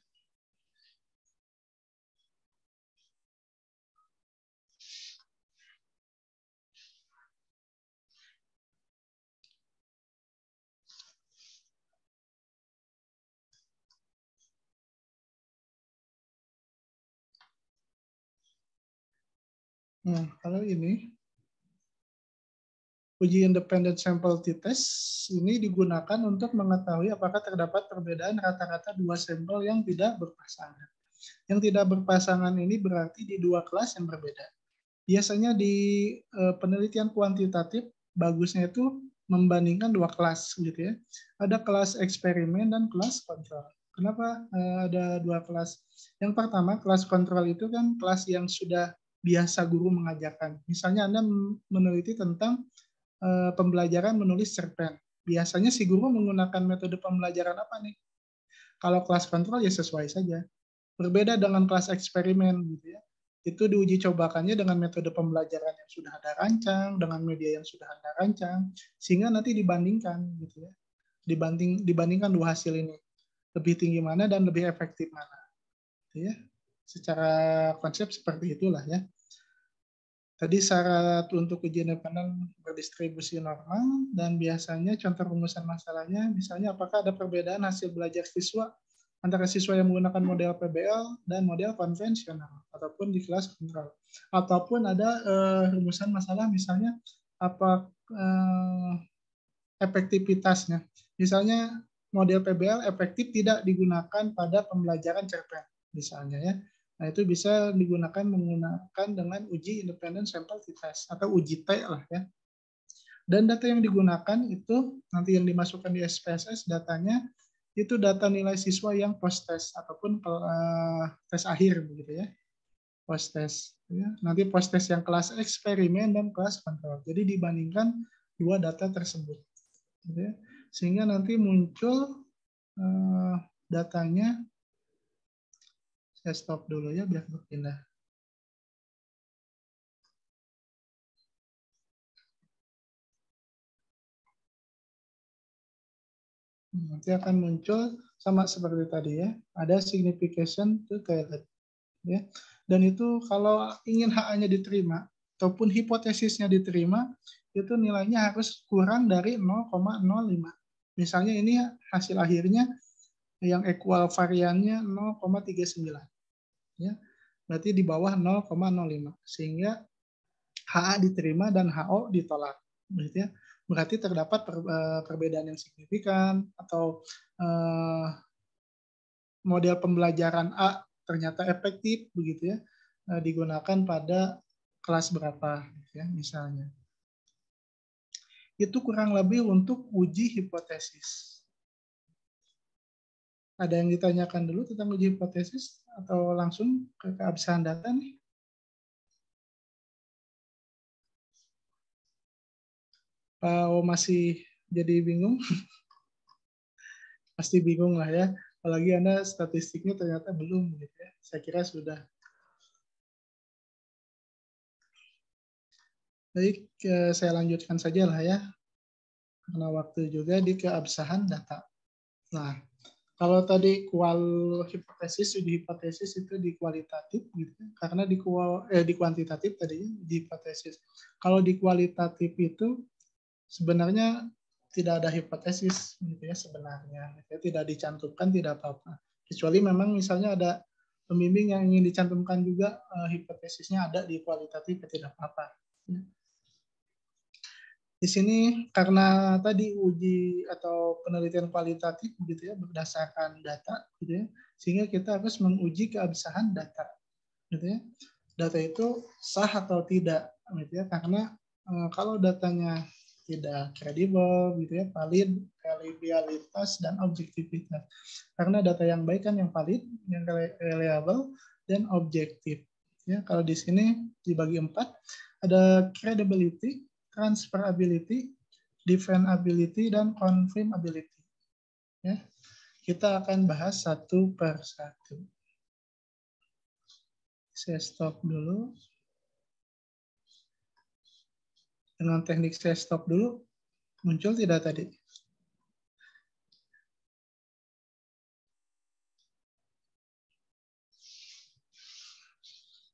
Nah, kalau ini uji independent sample t-test ini digunakan untuk mengetahui apakah terdapat perbedaan rata-rata dua sampel yang tidak berpasangan. Yang tidak berpasangan ini berarti di dua kelas yang berbeda. Biasanya di penelitian kuantitatif bagusnya itu membandingkan dua kelas gitu ya. Ada kelas eksperimen dan kelas kontrol. Kenapa ada dua kelas? Yang pertama, kelas kontrol itu kan kelas yang sudah biasa guru mengajarkan. Misalnya Anda meneliti tentang pembelajaran menulis cerpen. Biasanya si guru menggunakan metode pembelajaran apa nih? Kalau kelas kontrol ya sesuai saja. Berbeda dengan kelas eksperimen gitu ya. Itu diuji cobakannya dengan metode pembelajaran yang sudah ada rancang, dengan media yang sudah ada rancang, sehingga nanti dibandingkan gitu ya. Dibandingkan dua hasil ini. Lebih tinggi mana dan lebih efektif mana. Gitu ya. Secara konsep seperti itulah ya. Tadi syarat untuk uji independen berdistribusi normal, dan biasanya contoh rumusan masalahnya, misalnya apakah ada perbedaan hasil belajar siswa antara siswa yang menggunakan model PBL dan model konvensional, ataupun di kelas kontrol. Ataupun ada rumusan masalah misalnya apa efektivitasnya. Misalnya model PBL efektif tidak digunakan pada pembelajaran cerpen, misalnya ya. Nah, itu bisa digunakan menggunakan dengan uji independent sample test atau uji T lah ya. Dan data yang digunakan itu nanti yang dimasukkan di SPSS datanya itu data nilai siswa yang post test ataupun tes akhir begitu ya. Post test ya. Nanti post test yang kelas eksperimen dan kelas kontrol. Jadi dibandingkan dua data tersebut. Gitu ya. Sehingga nanti muncul datanya. Saya stop dulu ya biar berpindah. Nanti akan muncul sama seperti tadi ya. Ada signification to correlate ya. Dan itu kalau ingin HA-nya diterima ataupun hipotesisnya diterima, itu nilainya harus kurang dari 0,05. Misalnya ini hasil akhirnya yang equal variannya 0,39. Ya. Berarti di bawah 0,05 sehingga HA diterima dan HO ditolak. Berarti ya. Berarti terdapat perbedaan yang signifikan atau model pembelajaran A ternyata efektif begitu ya, digunakan pada kelas berapa ya misalnya. Itu kurang lebih untuk uji hipotesis. Ada yang ditanyakan dulu tentang uji hipotesis atau langsung ke keabsahan data nih? Kalau masih jadi bingung? Pasti bingung lah ya. Apalagi Anda statistiknya ternyata belum gitu ya. Saya kira sudah. Baik, saya lanjutkan saja lah ya. Karena waktu juga di keabsahan data. Nah, kalau tadi hipotesis, uji hipotesis itu di kualitatif gitu. Karena di kuantitatif tadi di hipotesis. Kalau di kualitatif itu sebenarnya tidak ada hipotesis gitu ya sebenarnya. Tidak dicantumkan tidak apa-apa. Kecuali memang misalnya ada pembimbing yang ingin dicantumkan juga hipotesisnya ada di kualitatif tidak apa-apa. Di sini karena tadi uji atau penelitian kualitatif gitu ya berdasarkan data gitu ya, sehingga kita harus menguji keabsahan data gitu ya. Data itu sah atau tidak gitu ya, karena kalau datanya tidak kredibel gitu ya, valid, reliabilitas dan objektivitas. Karena data yang baik kan yang valid, yang reliable dan objektif. Ya, kalau di sini dibagi 4 ada credibility, transferability, defendability, dan confirmability. Ya, kita akan bahas satu per satu. Saya stop dulu. Dengan teknik saya stop dulu, muncul tidak tadi?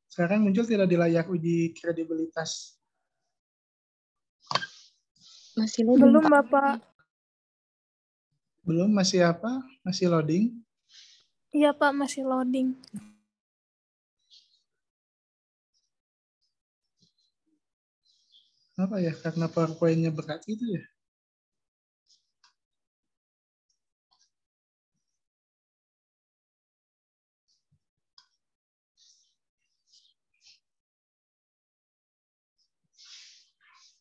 Sekarang muncul tidak di layar uji kredibilitas? Masih loading, Belum, Pak. Bapak. Belum, masih apa? Masih loading? Iya, Pak, masih loading. Apa ya? Karena PowerPoint-nya berat itu ya?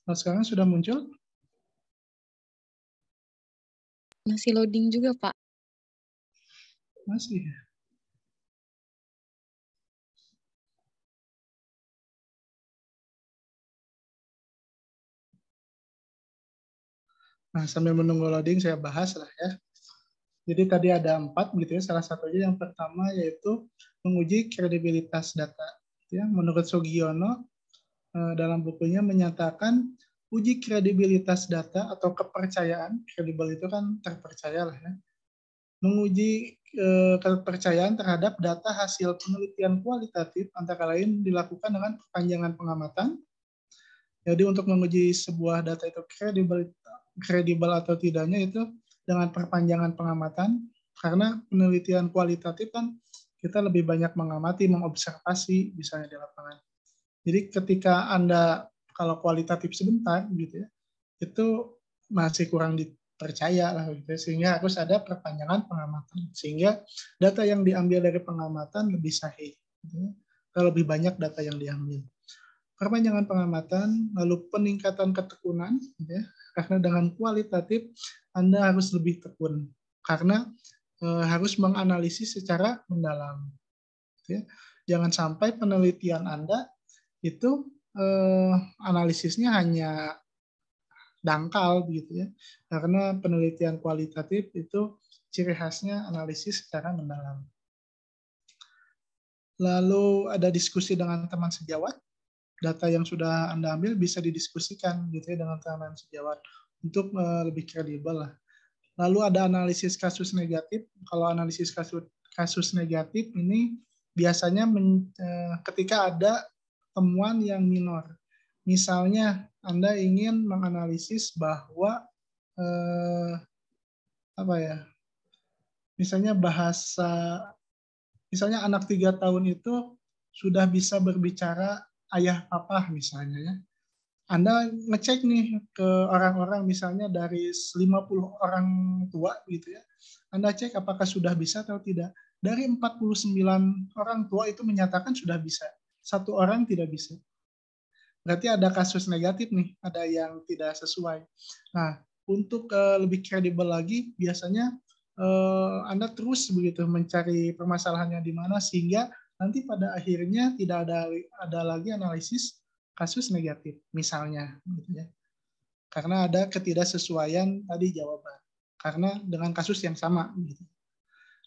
Nah, sekarang sudah muncul? Masih loading juga, Pak. Masih. Nah, sambil menunggu loading saya bahas lah ya. Jadi tadi ada 4 gitu ya. Salah satunya yang pertama yaitu menguji kredibilitas data. Ya, menurut Sugiono dalam bukunya menyatakan uji kredibilitas data atau kepercayaan, kredibel itu kan terpercaya lah ya. Menguji kepercayaan terhadap data hasil penelitian kualitatif antara lain dilakukan dengan perpanjangan pengamatan. Jadi untuk menguji sebuah data itu kredibel atau tidaknya itu dengan perpanjangan pengamatan, karena penelitian kualitatif kan kita lebih banyak mengamati, mengobservasi misalnya di lapangan. Jadi ketika Anda kalau kualitatif sebentar gitu ya, itu masih kurang dipercaya lah gitu ya, sehingga harus ada perpanjangan pengamatan sehingga data yang diambil dari pengamatan lebih sahih gitu ya. Kalau lebih banyak data yang diambil. Perpanjangan pengamatan, lalu peningkatan ketekunan, gitu ya, karena dengan kualitatif Anda harus lebih tekun, karena harus menganalisis secara mendalam. Gitu ya. Jangan sampai penelitian Anda itu analisisnya hanya dangkal, gitu ya, karena penelitian kualitatif itu ciri khasnya analisis secara mendalam. Lalu ada diskusi dengan teman sejawat. Data yang sudah Anda ambil bisa didiskusikan gitu ya dengan teman sejawat untuk lebih kredibel lah. Lalu ada analisis kasus negatif. Kalau analisis kasus negatif ini biasanya ketika ada temuan yang minor. Misalnya Anda ingin menganalisis bahwa misalnya misalnya anak 3 tahun itu sudah bisa berbicara ayah papa misalnya ya. Anda ngecek nih ke orang-orang misalnya dari 50 orang tua gitu ya. Anda cek apakah sudah bisa atau tidak. Dari 49 orang tua itu menyatakan sudah bisa. 1 orang tidak bisa. Berarti ada kasus negatif nih, ada yang tidak sesuai. Nah, untuk lebih kredibel lagi biasanya Anda terus begitu mencari permasalahannya di mana sehingga nanti pada akhirnya tidak ada lagi analisis kasus negatif, misalnya. Gitu ya. Karena ada ketidaksesuaian tadi jawaban. Karena dengan kasus yang sama. Gitu.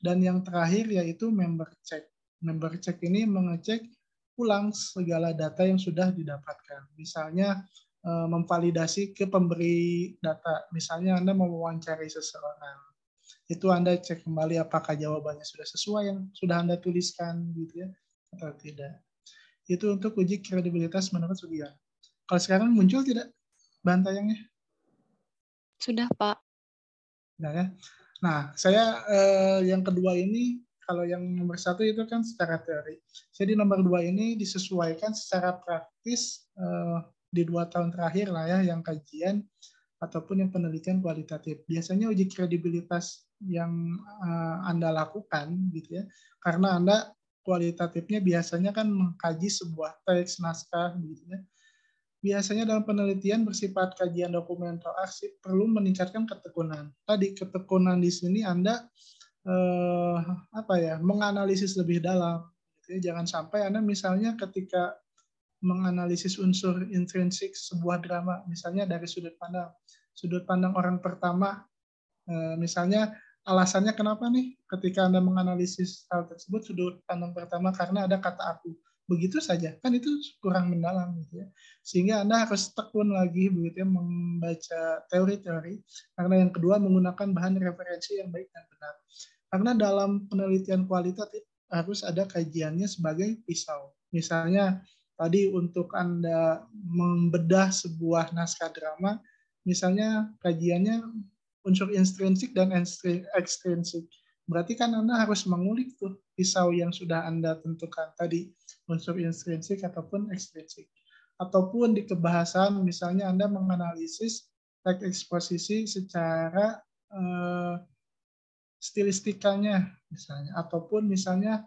Dan yang terakhir yaitu member check. Member check ini mengecek ulang segala data yang sudah didapatkan. Misalnya memvalidasi ke pemberi data. Misalnya Anda mau mewawancari seseorang. Itu Anda cek kembali apakah jawabannya sudah sesuai yang sudah Anda tuliskan gitu ya atau tidak. Itu untuk uji kredibilitas menurut Sugiono. Kalau sekarang muncul tidak bahan tayangnya? Sudah, Pak. Nah, ya. Nah, saya yang kedua ini kalau yang nomor 1 itu kan secara teori. Jadi nomor 2 ini disesuaikan secara praktis di 2 tahun terakhir lah ya yang kajian ataupun yang penelitian kualitatif. Biasanya uji kredibilitas yang Anda lakukan gitu ya, karena Anda kualitatifnya biasanya kan mengkaji sebuah teks, naskah gitu ya. Biasanya dalam penelitian bersifat kajian dokumen atau arsip perlu meningkatkan ketekunan. Tadi ketekunan di sini Anda menganalisis lebih dalam. Gitu ya. Jangan sampai Anda misalnya ketika menganalisis unsur intrinsik sebuah drama, misalnya dari sudut pandang orang pertama, misalnya alasannya kenapa nih ketika Anda menganalisis hal tersebut sudut pandang pertama karena ada kata aku. Begitu saja, kan itu kurang mendalam gitu ya. Sehingga Anda harus tekun lagi begitu ya membaca teori-teori karena yang kedua menggunakan bahan referensi yang baik dan benar. Karena dalam penelitian kualitatif harus ada kajiannya sebagai pisau. Misalnya tadi untuk Anda membedah sebuah naskah drama, misalnya kajiannya unsur intrinsik dan ekstrinsik. Berarti kan Anda harus mengulik tuh pisau yang sudah Anda tentukan tadi, unsur intrinsik ataupun ekstrinsik. Ataupun di kebahasaan, misalnya Anda menganalisis teks eksposisi secara stilistikanya, misalnya. Ataupun misalnya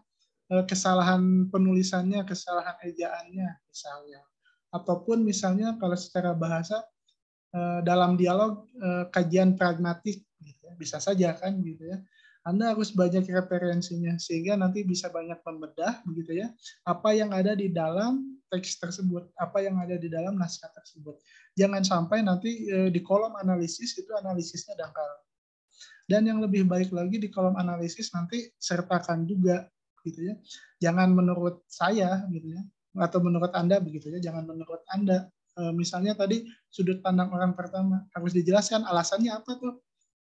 kesalahan penulisannya, kesalahan ejaannya, misalnya. Ataupun misalnya kalau secara bahasa, dalam dialog kajian pragmatik, gitu ya. Bisa saja kan, gitu ya. Anda harus banyak referensinya sehingga nanti bisa banyak membedah begitu ya apa yang ada di dalam teks tersebut, apa yang ada di dalam naskah tersebut. Jangan sampai nanti di kolom analisis itu analisisnya dangkal. Dan yang lebih baik lagi di kolom analisis nanti sertakan juga gitu ya. Jangan menurut saya gitu ya, atau menurut Anda begitu ya, jangan menurut Anda. Misalnya tadi sudut pandang orang pertama, harus dijelaskan alasannya apa tuh.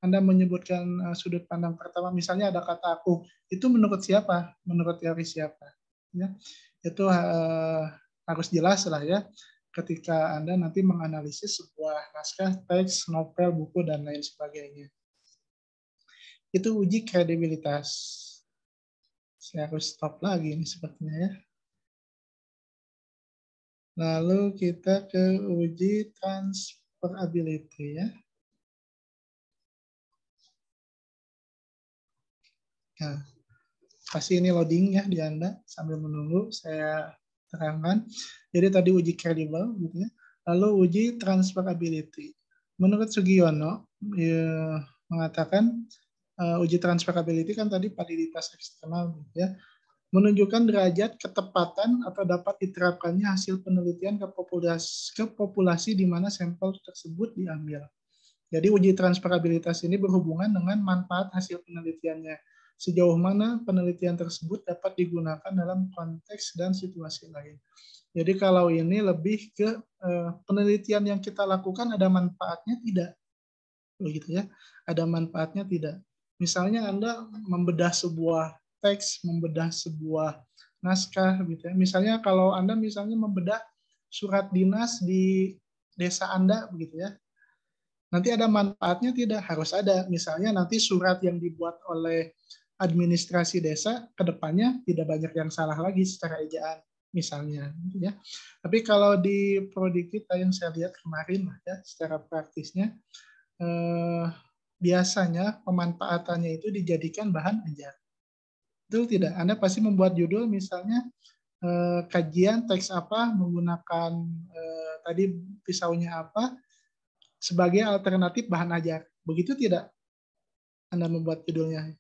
Anda menyebutkan sudut pandang pertama, misalnya ada kata aku, itu menurut siapa? Menurut teori siapa? Ya, itu harus jelas lah ya ketika Anda nanti menganalisis sebuah naskah, teks, novel, buku, dan lain sebagainya. Itu uji kredibilitas. Saya harus stop lagi nih sepertinya ya. Lalu kita ke uji transferability ya. Nah, pasti ini loading ya di Anda sambil menunggu saya terangkan. Jadi tadi uji kredibel gitu ya. Lalu uji transferability. Menurut Sugiono ya, mengatakan uji transferability kan tadi validitas eksternal gitu ya. Menunjukkan derajat ketepatan atau dapat diterapkannya hasil penelitian ke populasi di mana sampel tersebut diambil. Jadi uji transferabilitas ini berhubungan dengan manfaat hasil penelitiannya. Sejauh mana penelitian tersebut dapat digunakan dalam konteks dan situasi lain. Jadi kalau ini lebih ke penelitian yang kita lakukan ada manfaatnya tidak, begitu ya? Ada manfaatnya tidak? Misalnya Anda membedah sebuah teks, membedah sebuah naskah, gitu ya. Misalnya kalau Anda misalnya membedah surat dinas di desa Anda, begitu ya. Nanti ada manfaatnya tidak? Harus ada. Misalnya nanti surat yang dibuat oleh administrasi desa ke depannya tidak banyak yang salah lagi secara ejaan misalnya ya. Tapi kalau di prodi kita yang saya lihat kemarin ya secara praktisnya biasanya pemanfaatannya itu dijadikan bahan ajar. Betul tidak? Anda pasti membuat judul misalnya kajian teks apa menggunakan tadi pisaunya apa sebagai alternatif bahan ajar. Begitu tidak? Anda membuat judulnya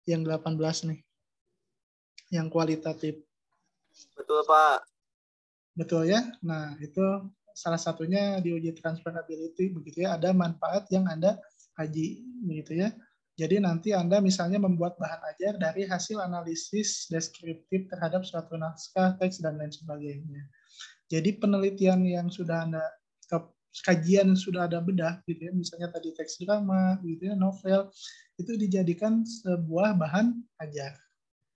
yang 18 nih. Yang kualitatif. Betul, Pak. Betul ya? Nah, itu salah satunya di uji transferability begitu ya, ada manfaat yang Anda kaji begitu ya. Jadi nanti Anda misalnya membuat bahan ajar dari hasil analisis deskriptif terhadap suatu naskah, teks dan lain sebagainya. Jadi penelitian yang sudah Anda kajian yang sudah ada bedah gitu ya, misalnya tadi teks drama gitu ya, novel itu dijadikan sebuah bahan ajar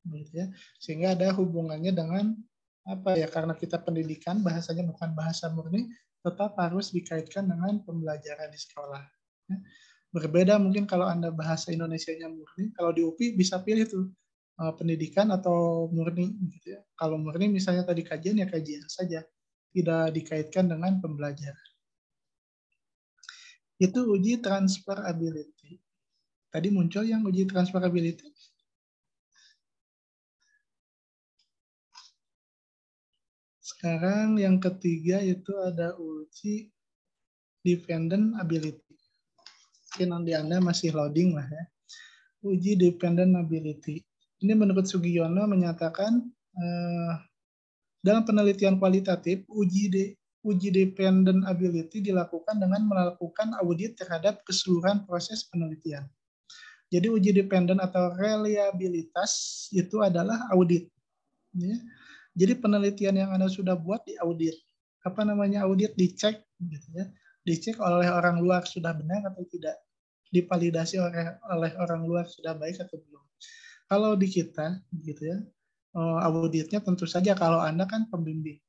gitu ya. Sehingga ada hubungannya dengan apa ya, karena kita pendidikan bahasanya bukan bahasa murni, tetap harus dikaitkan dengan pembelajaran di sekolah. Ya. Berbeda mungkin kalau Anda bahasa Indonesianya murni, kalau di UPI bisa pilih tuh pendidikan atau murni gitu ya. Kalau murni misalnya tadi kajian ya kajian saja, tidak dikaitkan dengan pembelajaran. Itu uji transferability. Tadi muncul yang uji transferability. Sekarang yang ketiga itu ada uji dependent ability. Mungkin di Anda masih loading lah ya. Uji dependent ability. Ini menurut Sugiono menyatakan dalam penelitian kualitatif, uji dependent ability dilakukan dengan melakukan audit terhadap keseluruhan proses penelitian. Jadi uji dependent atau reliabilitas itu adalah audit. Ya. Jadi penelitian yang Anda sudah buat diaudit. Apa namanya audit? Dicek, gitu ya. Dicek oleh orang luar sudah benar atau tidak. Divalidasi oleh orang luar sudah baik atau belum. Kalau di kita, gitu ya, auditnya tentu saja kalau Anda kan pembimbing.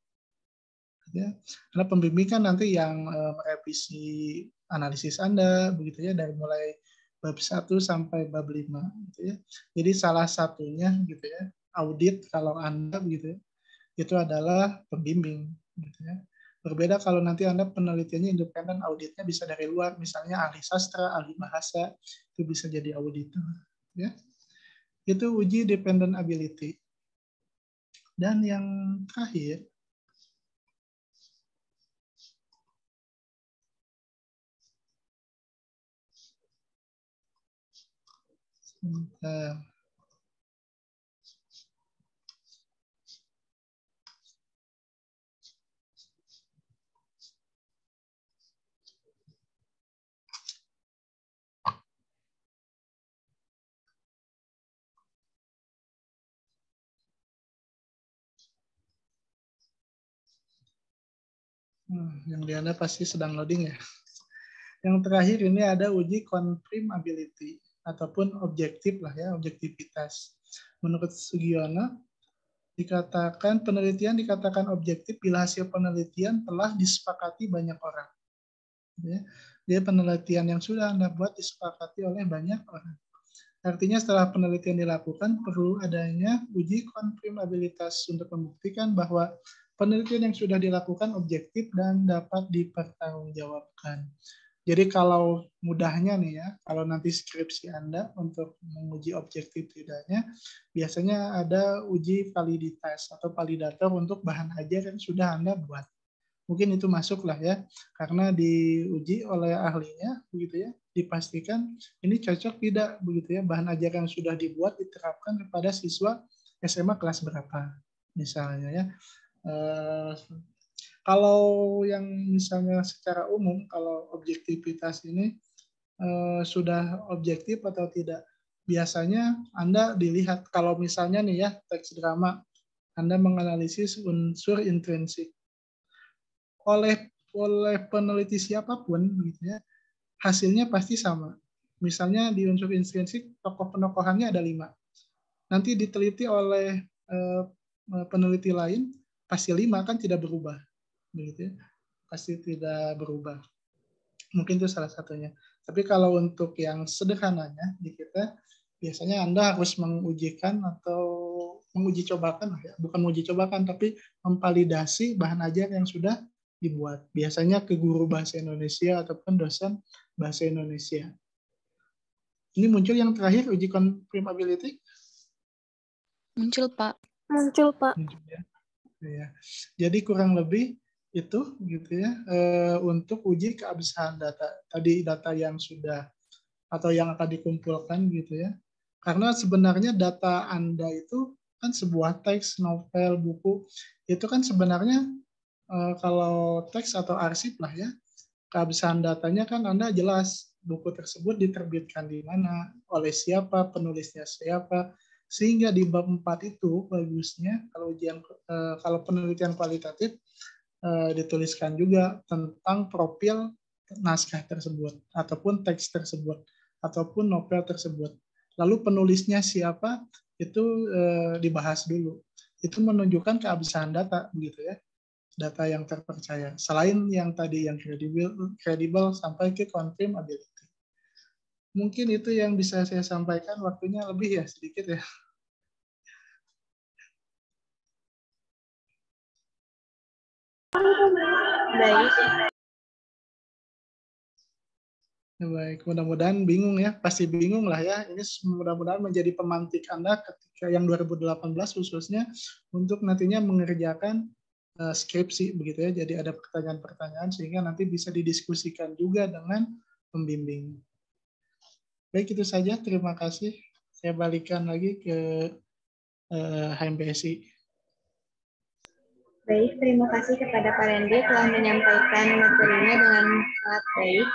Ya. Karena pembimbing kan nanti yang merevisi analisis Anda, begitu ya, dari mulai bab 1 sampai bab 5. Gitu ya. Jadi salah satunya gitu ya, audit kalau Anda begitu ya, itu adalah pembimbing. Gitu ya. Berbeda kalau nanti Anda penelitiannya independen, auditnya bisa dari luar, misalnya ahli sastra, ahli bahasa, itu bisa jadi auditor. Ya. Itu uji dependent ability. Dan yang terakhir, Yang di Anda pasti sedang loading ya. Yang terakhir ini ada uji confirmability ataupun objektif lah ya, objektivitas. Menurut Sugiono, penelitian dikatakan objektif bila hasil penelitian telah disepakati banyak orang. Ya. Dia penelitian yang sudah Anda buat disepakati oleh banyak orang. Artinya setelah penelitian dilakukan, perlu adanya uji konfirmabilitas untuk membuktikan bahwa penelitian yang sudah dilakukan objektif dan dapat dipertanggungjawabkan. Jadi kalau mudahnya nih ya, kalau nanti skripsi Anda untuk menguji objektif tidaknya, biasanya ada uji validitas atau validator untuk bahan ajar yang sudah Anda buat. Mungkin itu masuk lah ya, karena diuji oleh ahlinya, begitu ya, dipastikan ini cocok tidak, begitu ya, bahan ajar yang sudah dibuat diterapkan kepada siswa SMA kelas berapa, misalnya ya. Kalau yang misalnya secara umum, kalau objektivitas ini sudah objektif atau tidak, biasanya Anda dilihat, kalau misalnya nih ya, teks drama, Anda menganalisis unsur intrinsik. Oleh peneliti siapapun, gitu ya, hasilnya pasti sama. Misalnya di unsur intrinsik, tokoh penokohannya ada 5. Nanti diteliti oleh peneliti lain, pasti 5 kan tidak berubah. Begitu ya, pasti tidak berubah. Mungkin itu salah satunya. Tapi kalau untuk yang sederhananya di kita, biasanya Anda harus mengujikan atau menguji cobakan, bukan menguji cobakan, tapi memvalidasi bahan ajar yang sudah dibuat. Biasanya ke guru bahasa Indonesia ataupun dosen bahasa Indonesia. Ini muncul yang terakhir, uji confirmability. Muncul, Pak. Muncul, Pak. Ya. Jadi kurang lebih itu gitu ya, untuk uji keabsahan data. Tadi data yang sudah atau yang akan dikumpulkan gitu ya. Karena sebenarnya data Anda itu kan sebuah teks, novel, buku, itu kan sebenarnya kalau teks atau arsip lah ya, keabsahan datanya kan Anda jelas buku tersebut diterbitkan di mana, oleh siapa, penulisnya siapa, sehingga di bab 4 itu bagusnya kalau penelitian kualitatif dituliskan juga tentang profil naskah tersebut ataupun teks tersebut ataupun novel tersebut. Lalu penulisnya siapa itu dibahas dulu. Itu menunjukkan keabsahan data begitu ya. Data yang terpercaya. Selain yang tadi yang kredibel sampai ke confirmability. Mungkin itu yang bisa saya sampaikan, waktunya lebih ya sedikit ya. Baik. Baik, mudah-mudahan bingung ya, pasti bingung lah ya. Ini mudah-mudahan menjadi pemantik Anda ketika yang 2018 khususnya untuk nantinya mengerjakan skripsi begitu ya. Jadi ada pertanyaan-pertanyaan sehingga nanti bisa didiskusikan juga dengan pembimbing. Baik, itu saja. Terima kasih. Saya balikan lagi ke HMPSI. Baik, terima kasih kepada Pak Randy telah menyampaikan materinya dengan sangat baik.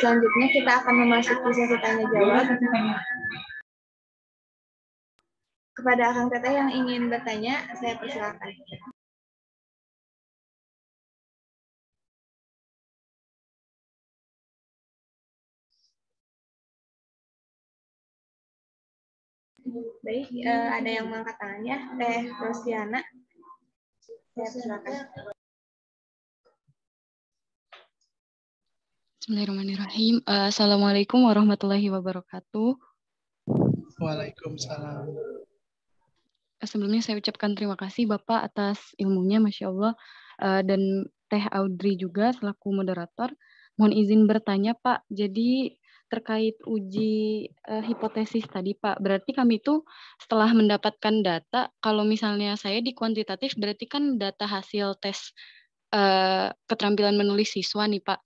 Selanjutnya kita akan memasuki sesi tanya jawab. Kepada Akang Teteh yang ingin bertanya, saya persilakan. Baik, ada yang mengangkat tangannya, Teh Rosiana. Saya persilakan. Bismillahirrahmanirrahim. Assalamualaikum warahmatullahi wabarakatuh. Waalaikumsalam. Sebelumnya saya ucapkan terima kasih Bapak atas ilmunya, Masya Allah. Dan Teh Audrey juga selaku moderator. Mohon izin bertanya Pak, jadi terkait uji hipotesis tadi Pak, berarti kami itu setelah mendapatkan data, kalau misalnya saya di kuantitatif berarti kan data hasil tes keterampilan menulis siswa nih Pak.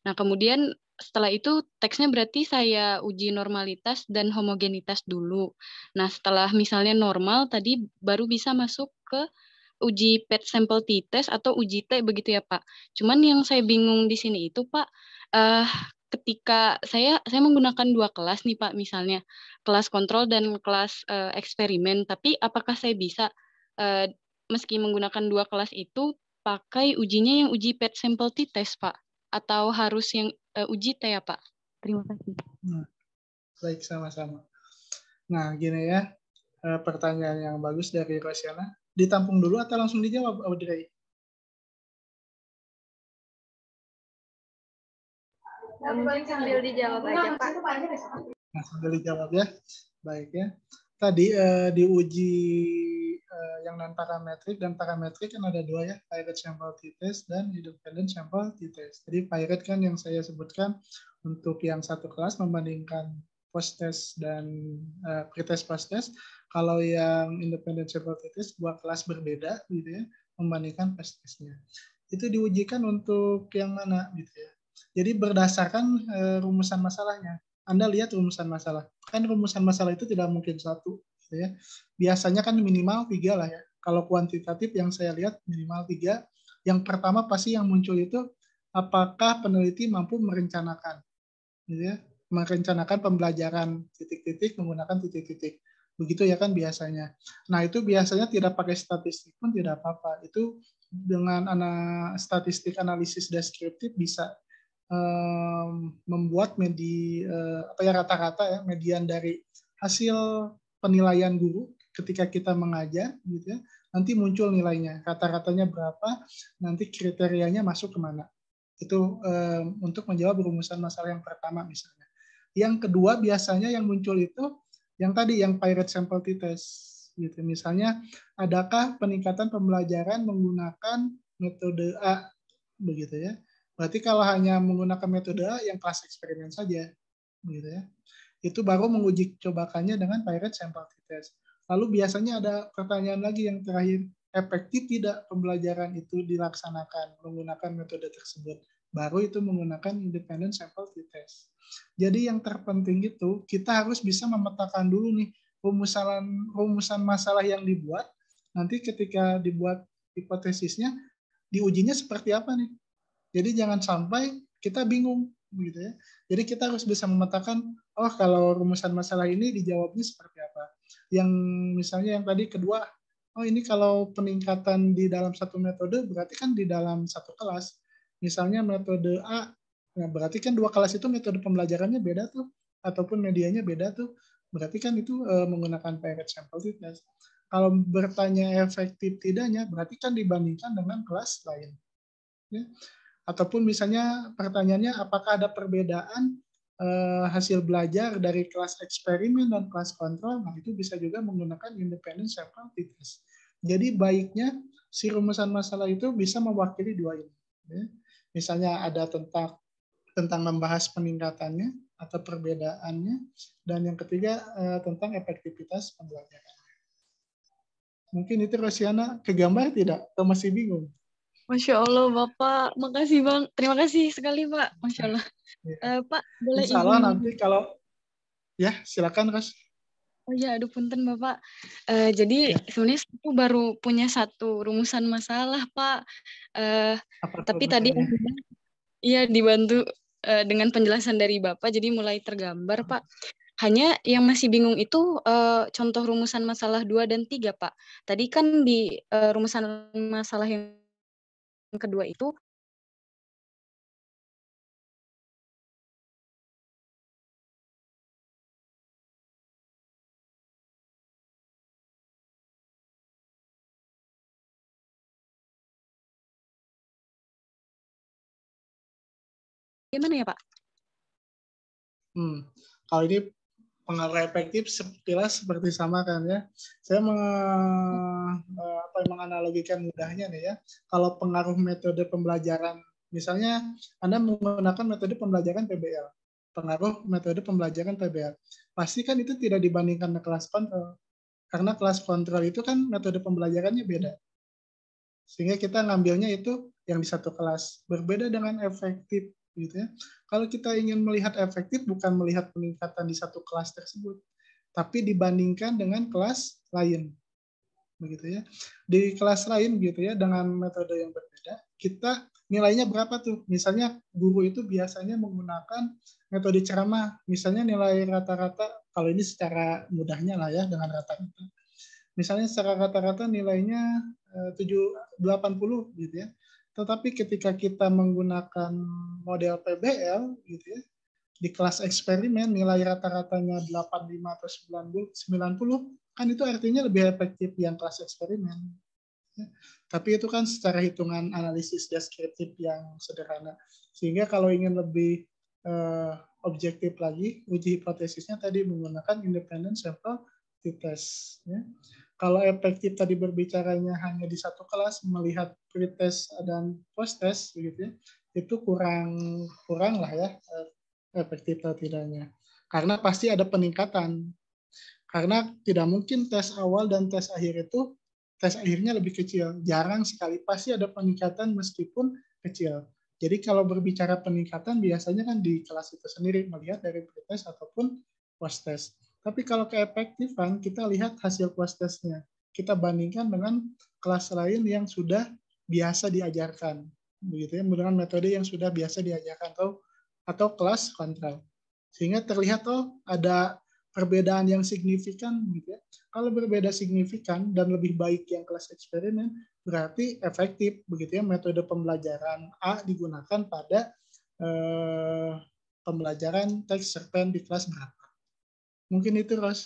Nah, kemudian setelah itu teksnya berarti saya uji normalitas dan homogenitas dulu. Nah, setelah misalnya normal tadi baru bisa masuk ke uji PET sample t-test atau uji T begitu ya, Pak. Cuman yang saya bingung di sini itu, Pak, ketika saya menggunakan 2 kelas nih, Pak, misalnya kelas kontrol dan kelas eksperimen, tapi apakah saya bisa meski menggunakan 2 kelas itu pakai ujinya yang uji PET sample t-test, Pak? Atau harus yang uji T ya, Pak? Terima kasih. Nah, baik, sama-sama. Nah, gini ya, pertanyaan yang bagus dari Rosyana. Ditampung dulu atau langsung dijawab, Audrey? Mungkin sambil dijawab aja, Pak. Nah, sambil dijawab ya. Baik ya. Tadi diuji yang non parametrik dan parametrik kan ada dua ya, pirate sample t-test dan independent sample t-test. Jadi pirate kan yang saya sebutkan untuk yang satu kelas membandingkan post-test dan pre-test post-test. Kalau yang independent sample t-test dua kelas berbeda gitu ya, membandingkan post-testnya. Itu diujikan untuk yang mana gitu ya. Jadi berdasarkan rumusan masalahnya. Anda lihat rumusan masalah. Kan rumusan masalah itu tidak mungkin satu. Gitu ya. Biasanya kan minimal 3 lah ya. Kalau kuantitatif yang saya lihat minimal 3. Yang pertama pasti yang muncul itu apakah peneliti mampu merencanakan. Gitu ya. Merencanakan pembelajaran titik-titik menggunakan titik-titik. Begitu ya kan biasanya. Nah itu biasanya tidak pakai statistik pun tidak apa-apa. Itu dengan statistik analisis deskriptif bisa membuat rata-rata ya median dari hasil penilaian guru ketika kita mengajar gitu ya, nanti muncul nilainya, rata-ratanya berapa, nanti kriterianya masuk kemana. Itu untuk menjawab rumusan masalah yang pertama misalnya. Yang kedua biasanya yang muncul itu yang tadi yang pirate sample t-test gitu. Misalnya adakah peningkatan pembelajaran menggunakan metode A begitu ya. Berarti kalau hanya menggunakan metode A yang kelas eksperimen saja, gitu ya, itu baru menguji cobakannya dengan pirate sample t-test. Lalu biasanya ada pertanyaan lagi yang terakhir, efektif tidak pembelajaran itu dilaksanakan menggunakan metode tersebut? Baru itu menggunakan independent sample t-test. Jadi yang terpenting itu kita harus bisa memetakan dulu nih rumusan masalah yang dibuat. Nanti ketika dibuat hipotesisnya, diujinya seperti apa nih? Jadi jangan sampai kita bingung gitu ya. Jadi kita harus bisa memetakan, oh kalau rumusan masalah ini dijawabnya seperti apa. Yang misalnya yang tadi kedua, oh ini kalau peningkatan di dalam satu metode berarti kan di dalam satu kelas. Misalnya metode A, nah berarti kan dua kelas itu metode pembelajarannya beda tuh, ataupun medianya beda tuh. Berarti kan itu menggunakan pirate sample t-test. Kalau bertanya efektif tidaknya, berarti kan dibandingkan dengan kelas lain. Ya. Ataupun misalnya pertanyaannya apakah ada perbedaan hasil belajar dari kelas eksperimen dan kelas kontrol, nah itu bisa juga menggunakan independent sample t-test. Jadi baiknya si rumusan masalah itu bisa mewakili dua ini. Ya. Misalnya ada tentang membahas peningkatannya atau perbedaannya, dan yang ketiga tentang efektivitas pembelajaran. Mungkin itu Rosyana kegambar tidak? Atau masih bingung? Masya Allah, Bapak. Makasih, Bang. Terima kasih sekali, Pak. Masya Allah. Ya. Pak, boleh Insya Allah izin? nanti kalau... Ya, silakan, Ros. Oh ya, aduh punten, Bapak. Jadi sebenarnya aku baru punya satu rumusan masalah, Pak. Tapi tadi iya dibantu dengan penjelasan dari Bapak, jadi mulai tergambar, Pak. Hanya yang masih bingung itu contoh rumusan masalah 2 dan 3, Pak. Tadi kan di rumusan masalah yang kedua itu gimana ya, Pak? Kalau ini pengaruh efektif sekilas seperti sama kan ya. Saya menganalogikan mudahnya nih ya. Kalau pengaruh metode pembelajaran, misalnya Anda menggunakan metode pembelajaran PBL, pengaruh metode pembelajaran PBL, pasti kan itu tidak dibandingkan dengan kelas kontrol. Karena kelas kontrol itu kan metode pembelajarannya beda. Sehingga kita ngambilnya itu yang di satu kelas. Berbeda dengan efektif. Gitu ya. Kalau kita ingin melihat efektif, bukan melihat peningkatan di satu kelas tersebut, tapi dibandingkan dengan kelas lain. Begitu ya. Di kelas lain gitu ya, dengan metode yang berbeda, kita nilainya berapa tuh? Misalnya guru itu biasanya menggunakan metode ceramah. Misalnya nilai rata-rata, kalau ini secara mudahnya lah ya, dengan rata-rata. Misalnya secara rata-rata nilainya 80 gitu ya. Tetapi ketika kita menggunakan model PBL gitu ya, di kelas eksperimen nilai rata-ratanya 85 atau 90, kan itu artinya lebih efektif yang kelas eksperimen. Ya. Tapi itu kan secara hitungan analisis deskriptif yang sederhana. Sehingga kalau ingin lebih objektif lagi, uji hipotesisnya tadi menggunakan independent sample t-test. Ya. Kalau efektif tadi berbicaranya hanya di satu kelas, melihat pre-test dan post-test, begitu ya, itu kurang lah ya efektif atau tidaknya. Karena pasti ada peningkatan. Karena tidak mungkin tes awal dan tes akhir itu, tes akhirnya lebih kecil. Jarang sekali, pasti ada peningkatan meskipun kecil. Jadi kalau berbicara peningkatan biasanya kan di kelas itu sendiri melihat dari pre-test ataupun post-test. Tapi kalau keefektifan kita lihat hasil post-testnya. Kita bandingkan dengan kelas lain yang sudah biasa diajarkan, begitu ya, dengan metode yang sudah biasa diajarkan atau kelas kontrol. Sehingga terlihat ada perbedaan yang signifikan gitu ya. Kalau berbeda signifikan dan lebih baik yang kelas eksperimen, berarti efektif begitu ya, metode pembelajaran A digunakan pada pembelajaran teks cerpen di kelas berapa. Mungkin itu, Ros.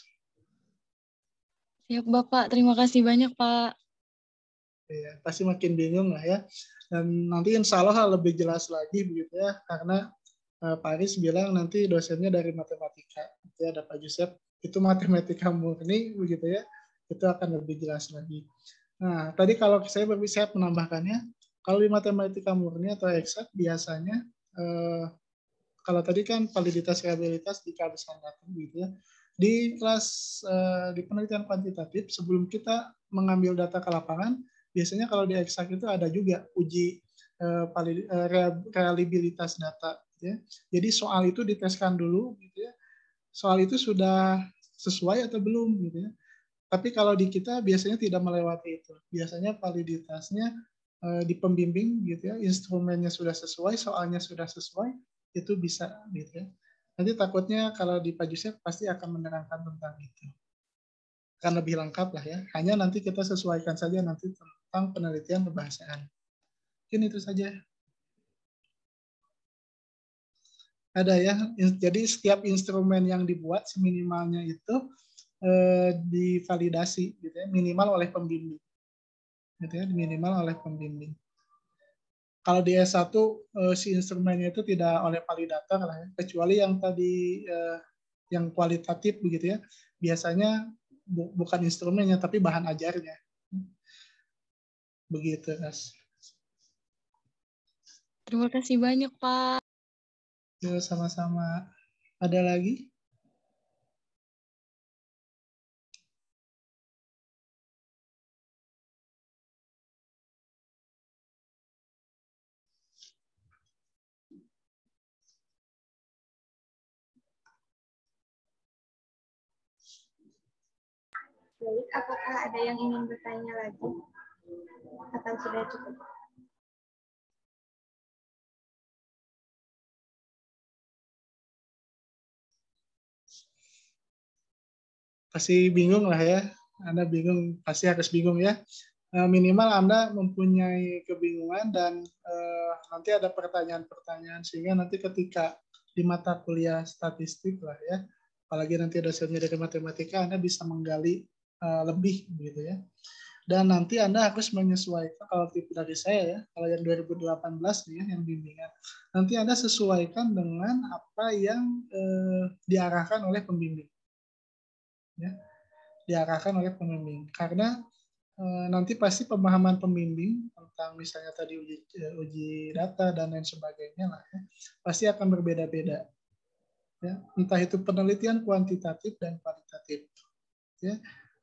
Siap, Bapak. Terima kasih banyak, Pak. Ya, pasti makin bingung lah ya. Dan nanti insya Allah lebih jelas lagi begitu ya, karena Pak Aris bilang nanti dosennya dari matematika, ya ada Pak Yusef, itu matematika murni begitu ya, itu akan lebih jelas lagi. Nah, tadi kalau saya menambahkannya, kalau di matematika murni atau eksak biasanya kalau tadi kan validitas reliabilitas di kehabisan data gitu ya. Di kelas di penelitian kuantitatif sebelum kita mengambil data ke lapangan, biasanya kalau di eksak itu ada juga uji reliabilitas data. Ya. Jadi soal itu diteskan dulu, gitu ya. Soal itu sudah sesuai atau belum, gitu ya. Tapi kalau di kita biasanya tidak melewati itu. Biasanya validitasnya di pembimbing, gitu ya. Instrumennya sudah sesuai, soalnya sudah sesuai, itu bisa, gitu ya. Nanti takutnya kalau di Pak Yusef pasti akan menerangkan tentang itu. Akan lebih lengkap lah ya. Hanya nanti kita sesuaikan saja nanti tentang penelitian kebahasaan. Mungkin itu saja. Ada ya, jadi setiap instrumen yang dibuat seminimalnya itu divalidasi, gitu ya, minimal oleh pembimbing, gitu ya, minimal oleh pembimbing. Kalau di S1 si instrumennya itu tidak oleh validator lah ya, kecuali yang tadi yang kualitatif begitu ya, biasanya bukan instrumennya tapi bahan ajarnya, begitu Mas. Terima kasih banyak, Pak. Yo, sama-sama. Ada lagi? Baik, apakah ada yang ingin bertanya lagi? Atau sudah cukup? Pasti bingung lah ya. Anda bingung, pasti harus bingung ya. Minimal Anda mempunyai kebingungan dan nanti ada pertanyaan-pertanyaan sehingga nanti ketika di mata kuliah statistik lah ya, apalagi nanti dosennya dari matematika, Anda bisa menggali lebih gitu ya. Dan nanti Anda harus menyesuaikan, kalau tipe dari saya ya, kalau yang 2018 nih ya, yang bimbingan, nanti Anda sesuaikan dengan apa yang diarahkan oleh pembimbing. Ya, diarahkan oleh pembimbing. Karena nanti pasti pemahaman pembimbing tentang misalnya tadi uji data dan lain sebagainya lah ya, pasti akan berbeda-beda. Ya, entah itu penelitian kuantitatif dan kualitatif. Ya,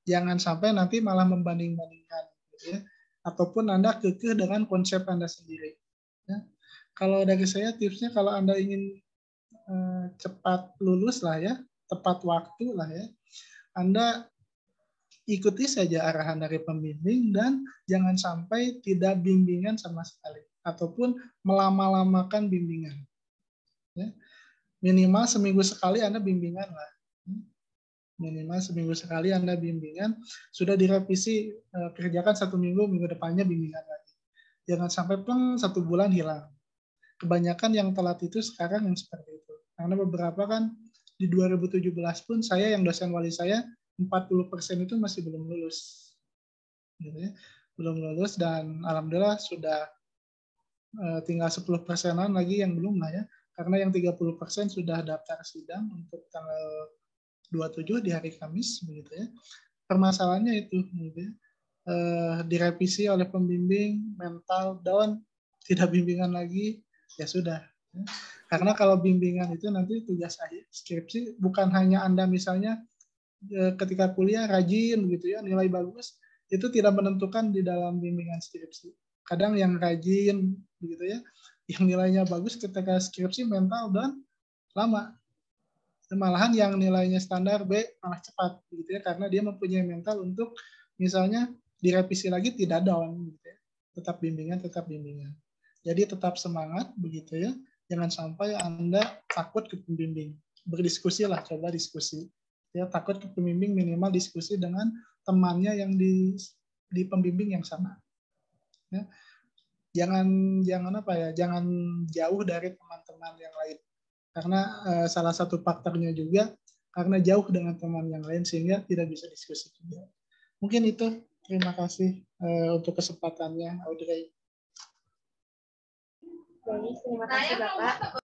jangan sampai nanti malah membanding-bandingkan, gitu ya. Ataupun Anda kekeh dengan konsep Anda sendiri. Ya. Kalau dari saya tipsnya kalau Anda ingin cepat lulus lah ya, tepat waktu lah ya, Anda ikuti saja arahan dari pembimbing dan jangan sampai tidak bimbingan sama sekali ataupun melama-lamakan bimbingan. Ya. Minimal seminggu sekali Anda bimbingan lah. Minimal seminggu sekali Anda bimbingan, sudah direvisi, kerjakan 1 minggu, minggu depannya bimbingan lagi. Jangan sampai pleng 1 bulan hilang. Kebanyakan yang telat itu sekarang yang seperti itu. Karena beberapa kan di 2017 pun saya yang dosen wali saya 40% itu masih belum lulus. Gitu ya. Belum lulus dan alhamdulillah sudah tinggal 10%-an lagi yang belum lah ya. Karena yang 30% sudah daftar sidang untuk tanggal 27 di hari Kamis begitu ya. Permasalahannya itu gitu ya. Direvisi oleh pembimbing, mental down, tidak bimbingan lagi, ya sudah. Karena kalau bimbingan itu nanti tugas akhir skripsi bukan hanya Anda misalnya ketika kuliah rajin gitu ya, nilai bagus, itu tidak menentukan di dalam bimbingan skripsi. Kadang yang rajin begitu ya, yang nilainya bagus ketika skripsi mental dan lama. Malahan yang nilainya standar B malah cepat gitu ya, karena dia mempunyai mental untuk misalnya direvisi lagi tidak down gitu ya. Tetap bimbingan. Jadi tetap semangat begitu ya. Jangan sampai Anda takut ke pembimbing. Berdiskusilah, coba diskusi. Ya, takut ke pembimbing minimal diskusi dengan temannya yang di pembimbing yang sama. Ya. Jangan jauh dari teman-teman yang lain. Karena salah satu faktornya juga karena jauh dengan teman yang lain sehingga tidak bisa diskusi juga. Mungkin itu. Terima kasih untuk kesempatannya, Audrey. Baik, terima kasih Bapak.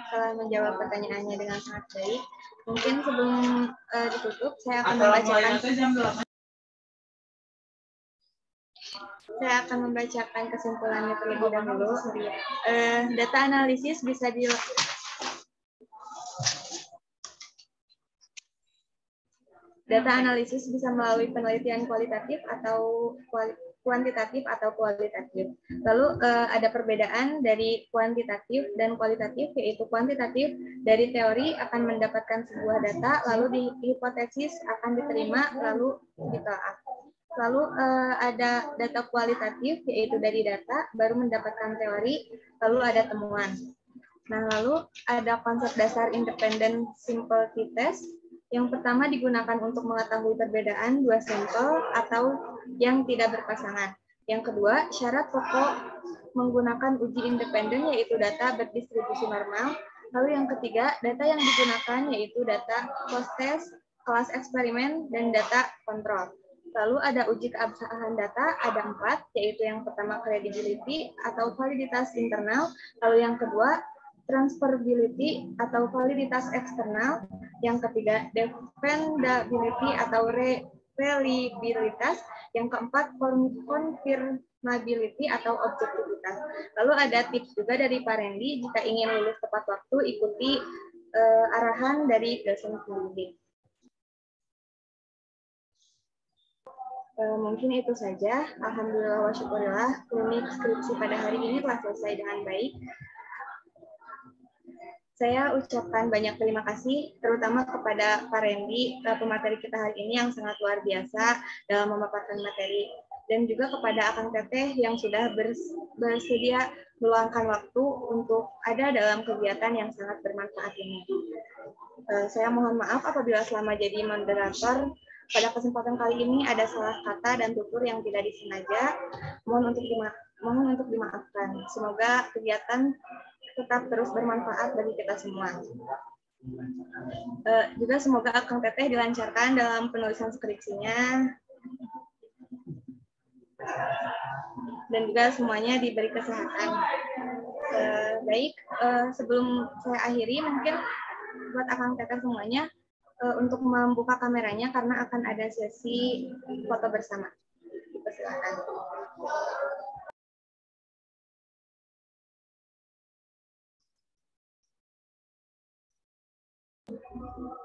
Telah menjawab pertanyaannya dengan sangat baik. Mungkin sebelum ditutup, saya akan membacakan kesimpulannya terlebih dahulu. Data analisis bisa melalui penelitian kualitatif atau kuantitatif atau kualitatif. Lalu ada perbedaan dari kuantitatif dan kualitatif, yaitu kuantitatif dari teori akan mendapatkan sebuah data, lalu hipotesis akan diterima, lalu ditelaah. Lalu ada data kualitatif, yaitu dari data baru mendapatkan teori, lalu ada temuan. Nah, lalu ada konsep dasar independent simplicity test. Yang pertama digunakan untuk mengetahui perbedaan dua sampel atau yang tidak berpasangan. Yang kedua, syarat pokok menggunakan uji independen yaitu data berdistribusi normal. Lalu yang ketiga, data yang digunakan yaitu data post-test, kelas eksperimen, dan data kontrol. Lalu ada uji keabsahan data, ada 4, yaitu yang pertama credibility atau validitas internal. Lalu yang kedua, transferability atau validitas eksternal, yang ketiga defendability atau reliabilitas, yang keempat confirmability atau objektivitas. Lalu ada tips juga dari Pak Randy, jika ingin lulus tepat waktu ikuti arahan dari dosen pembimbing. Mungkin itu saja. Alhamdulillah wa syukurillah, klinik skripsi pada hari ini telah selesai dengan baik. Saya ucapkan banyak terima kasih, terutama kepada Pak Randy, pemateri kita hari ini yang sangat luar biasa dalam memaparkan materi. Dan juga kepada Akang Teteh yang sudah bersedia meluangkan waktu untuk ada dalam kegiatan yang sangat bermanfaat ini. Saya mohon maaf apabila selama jadi moderator, pada kesempatan kali ini ada salah kata dan tutur yang tidak disengaja. Mohon untuk dimaafkan. Semoga kegiatan tetap terus bermanfaat bagi kita semua. Juga semoga Akang Teteh dilancarkan dalam penulisan skripsinya. Dan juga semuanya diberi kesehatan. Baik, sebelum saya akhiri, mungkin buat Akang Teteh semuanya, untuk membuka kameranya karena akan ada sesi foto bersama. Silakan.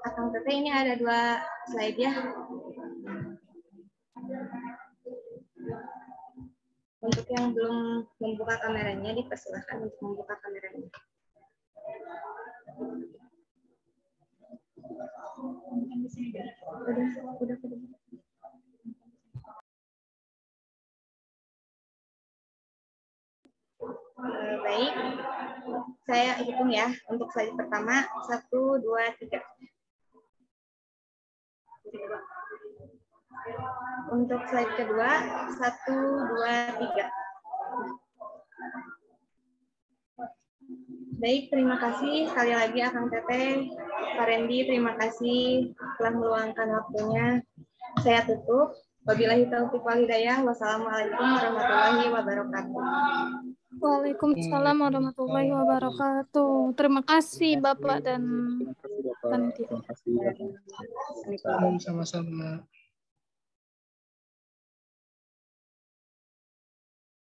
Akang Teteh ini ada 2 slide ya. Untuk yang belum membuka kameranya, dipersilakan untuk membuka kameranya. Udah. Baik, saya hitung ya. Untuk slide pertama, 1, 2, 3. Untuk slide kedua, 1, 2, 3. Baik, terima kasih sekali lagi Akang Teteh, Pak Randy, terima kasih telah meluangkan waktunya. Saya tutup. Wabillahi taufiq wal hidayah. Wassalamualaikum warahmatullahi wabarakatuh. Waalaikumsalam warahmatullahi wabarakatuh. Terima kasih Bapak dan panitia. Sama-sama.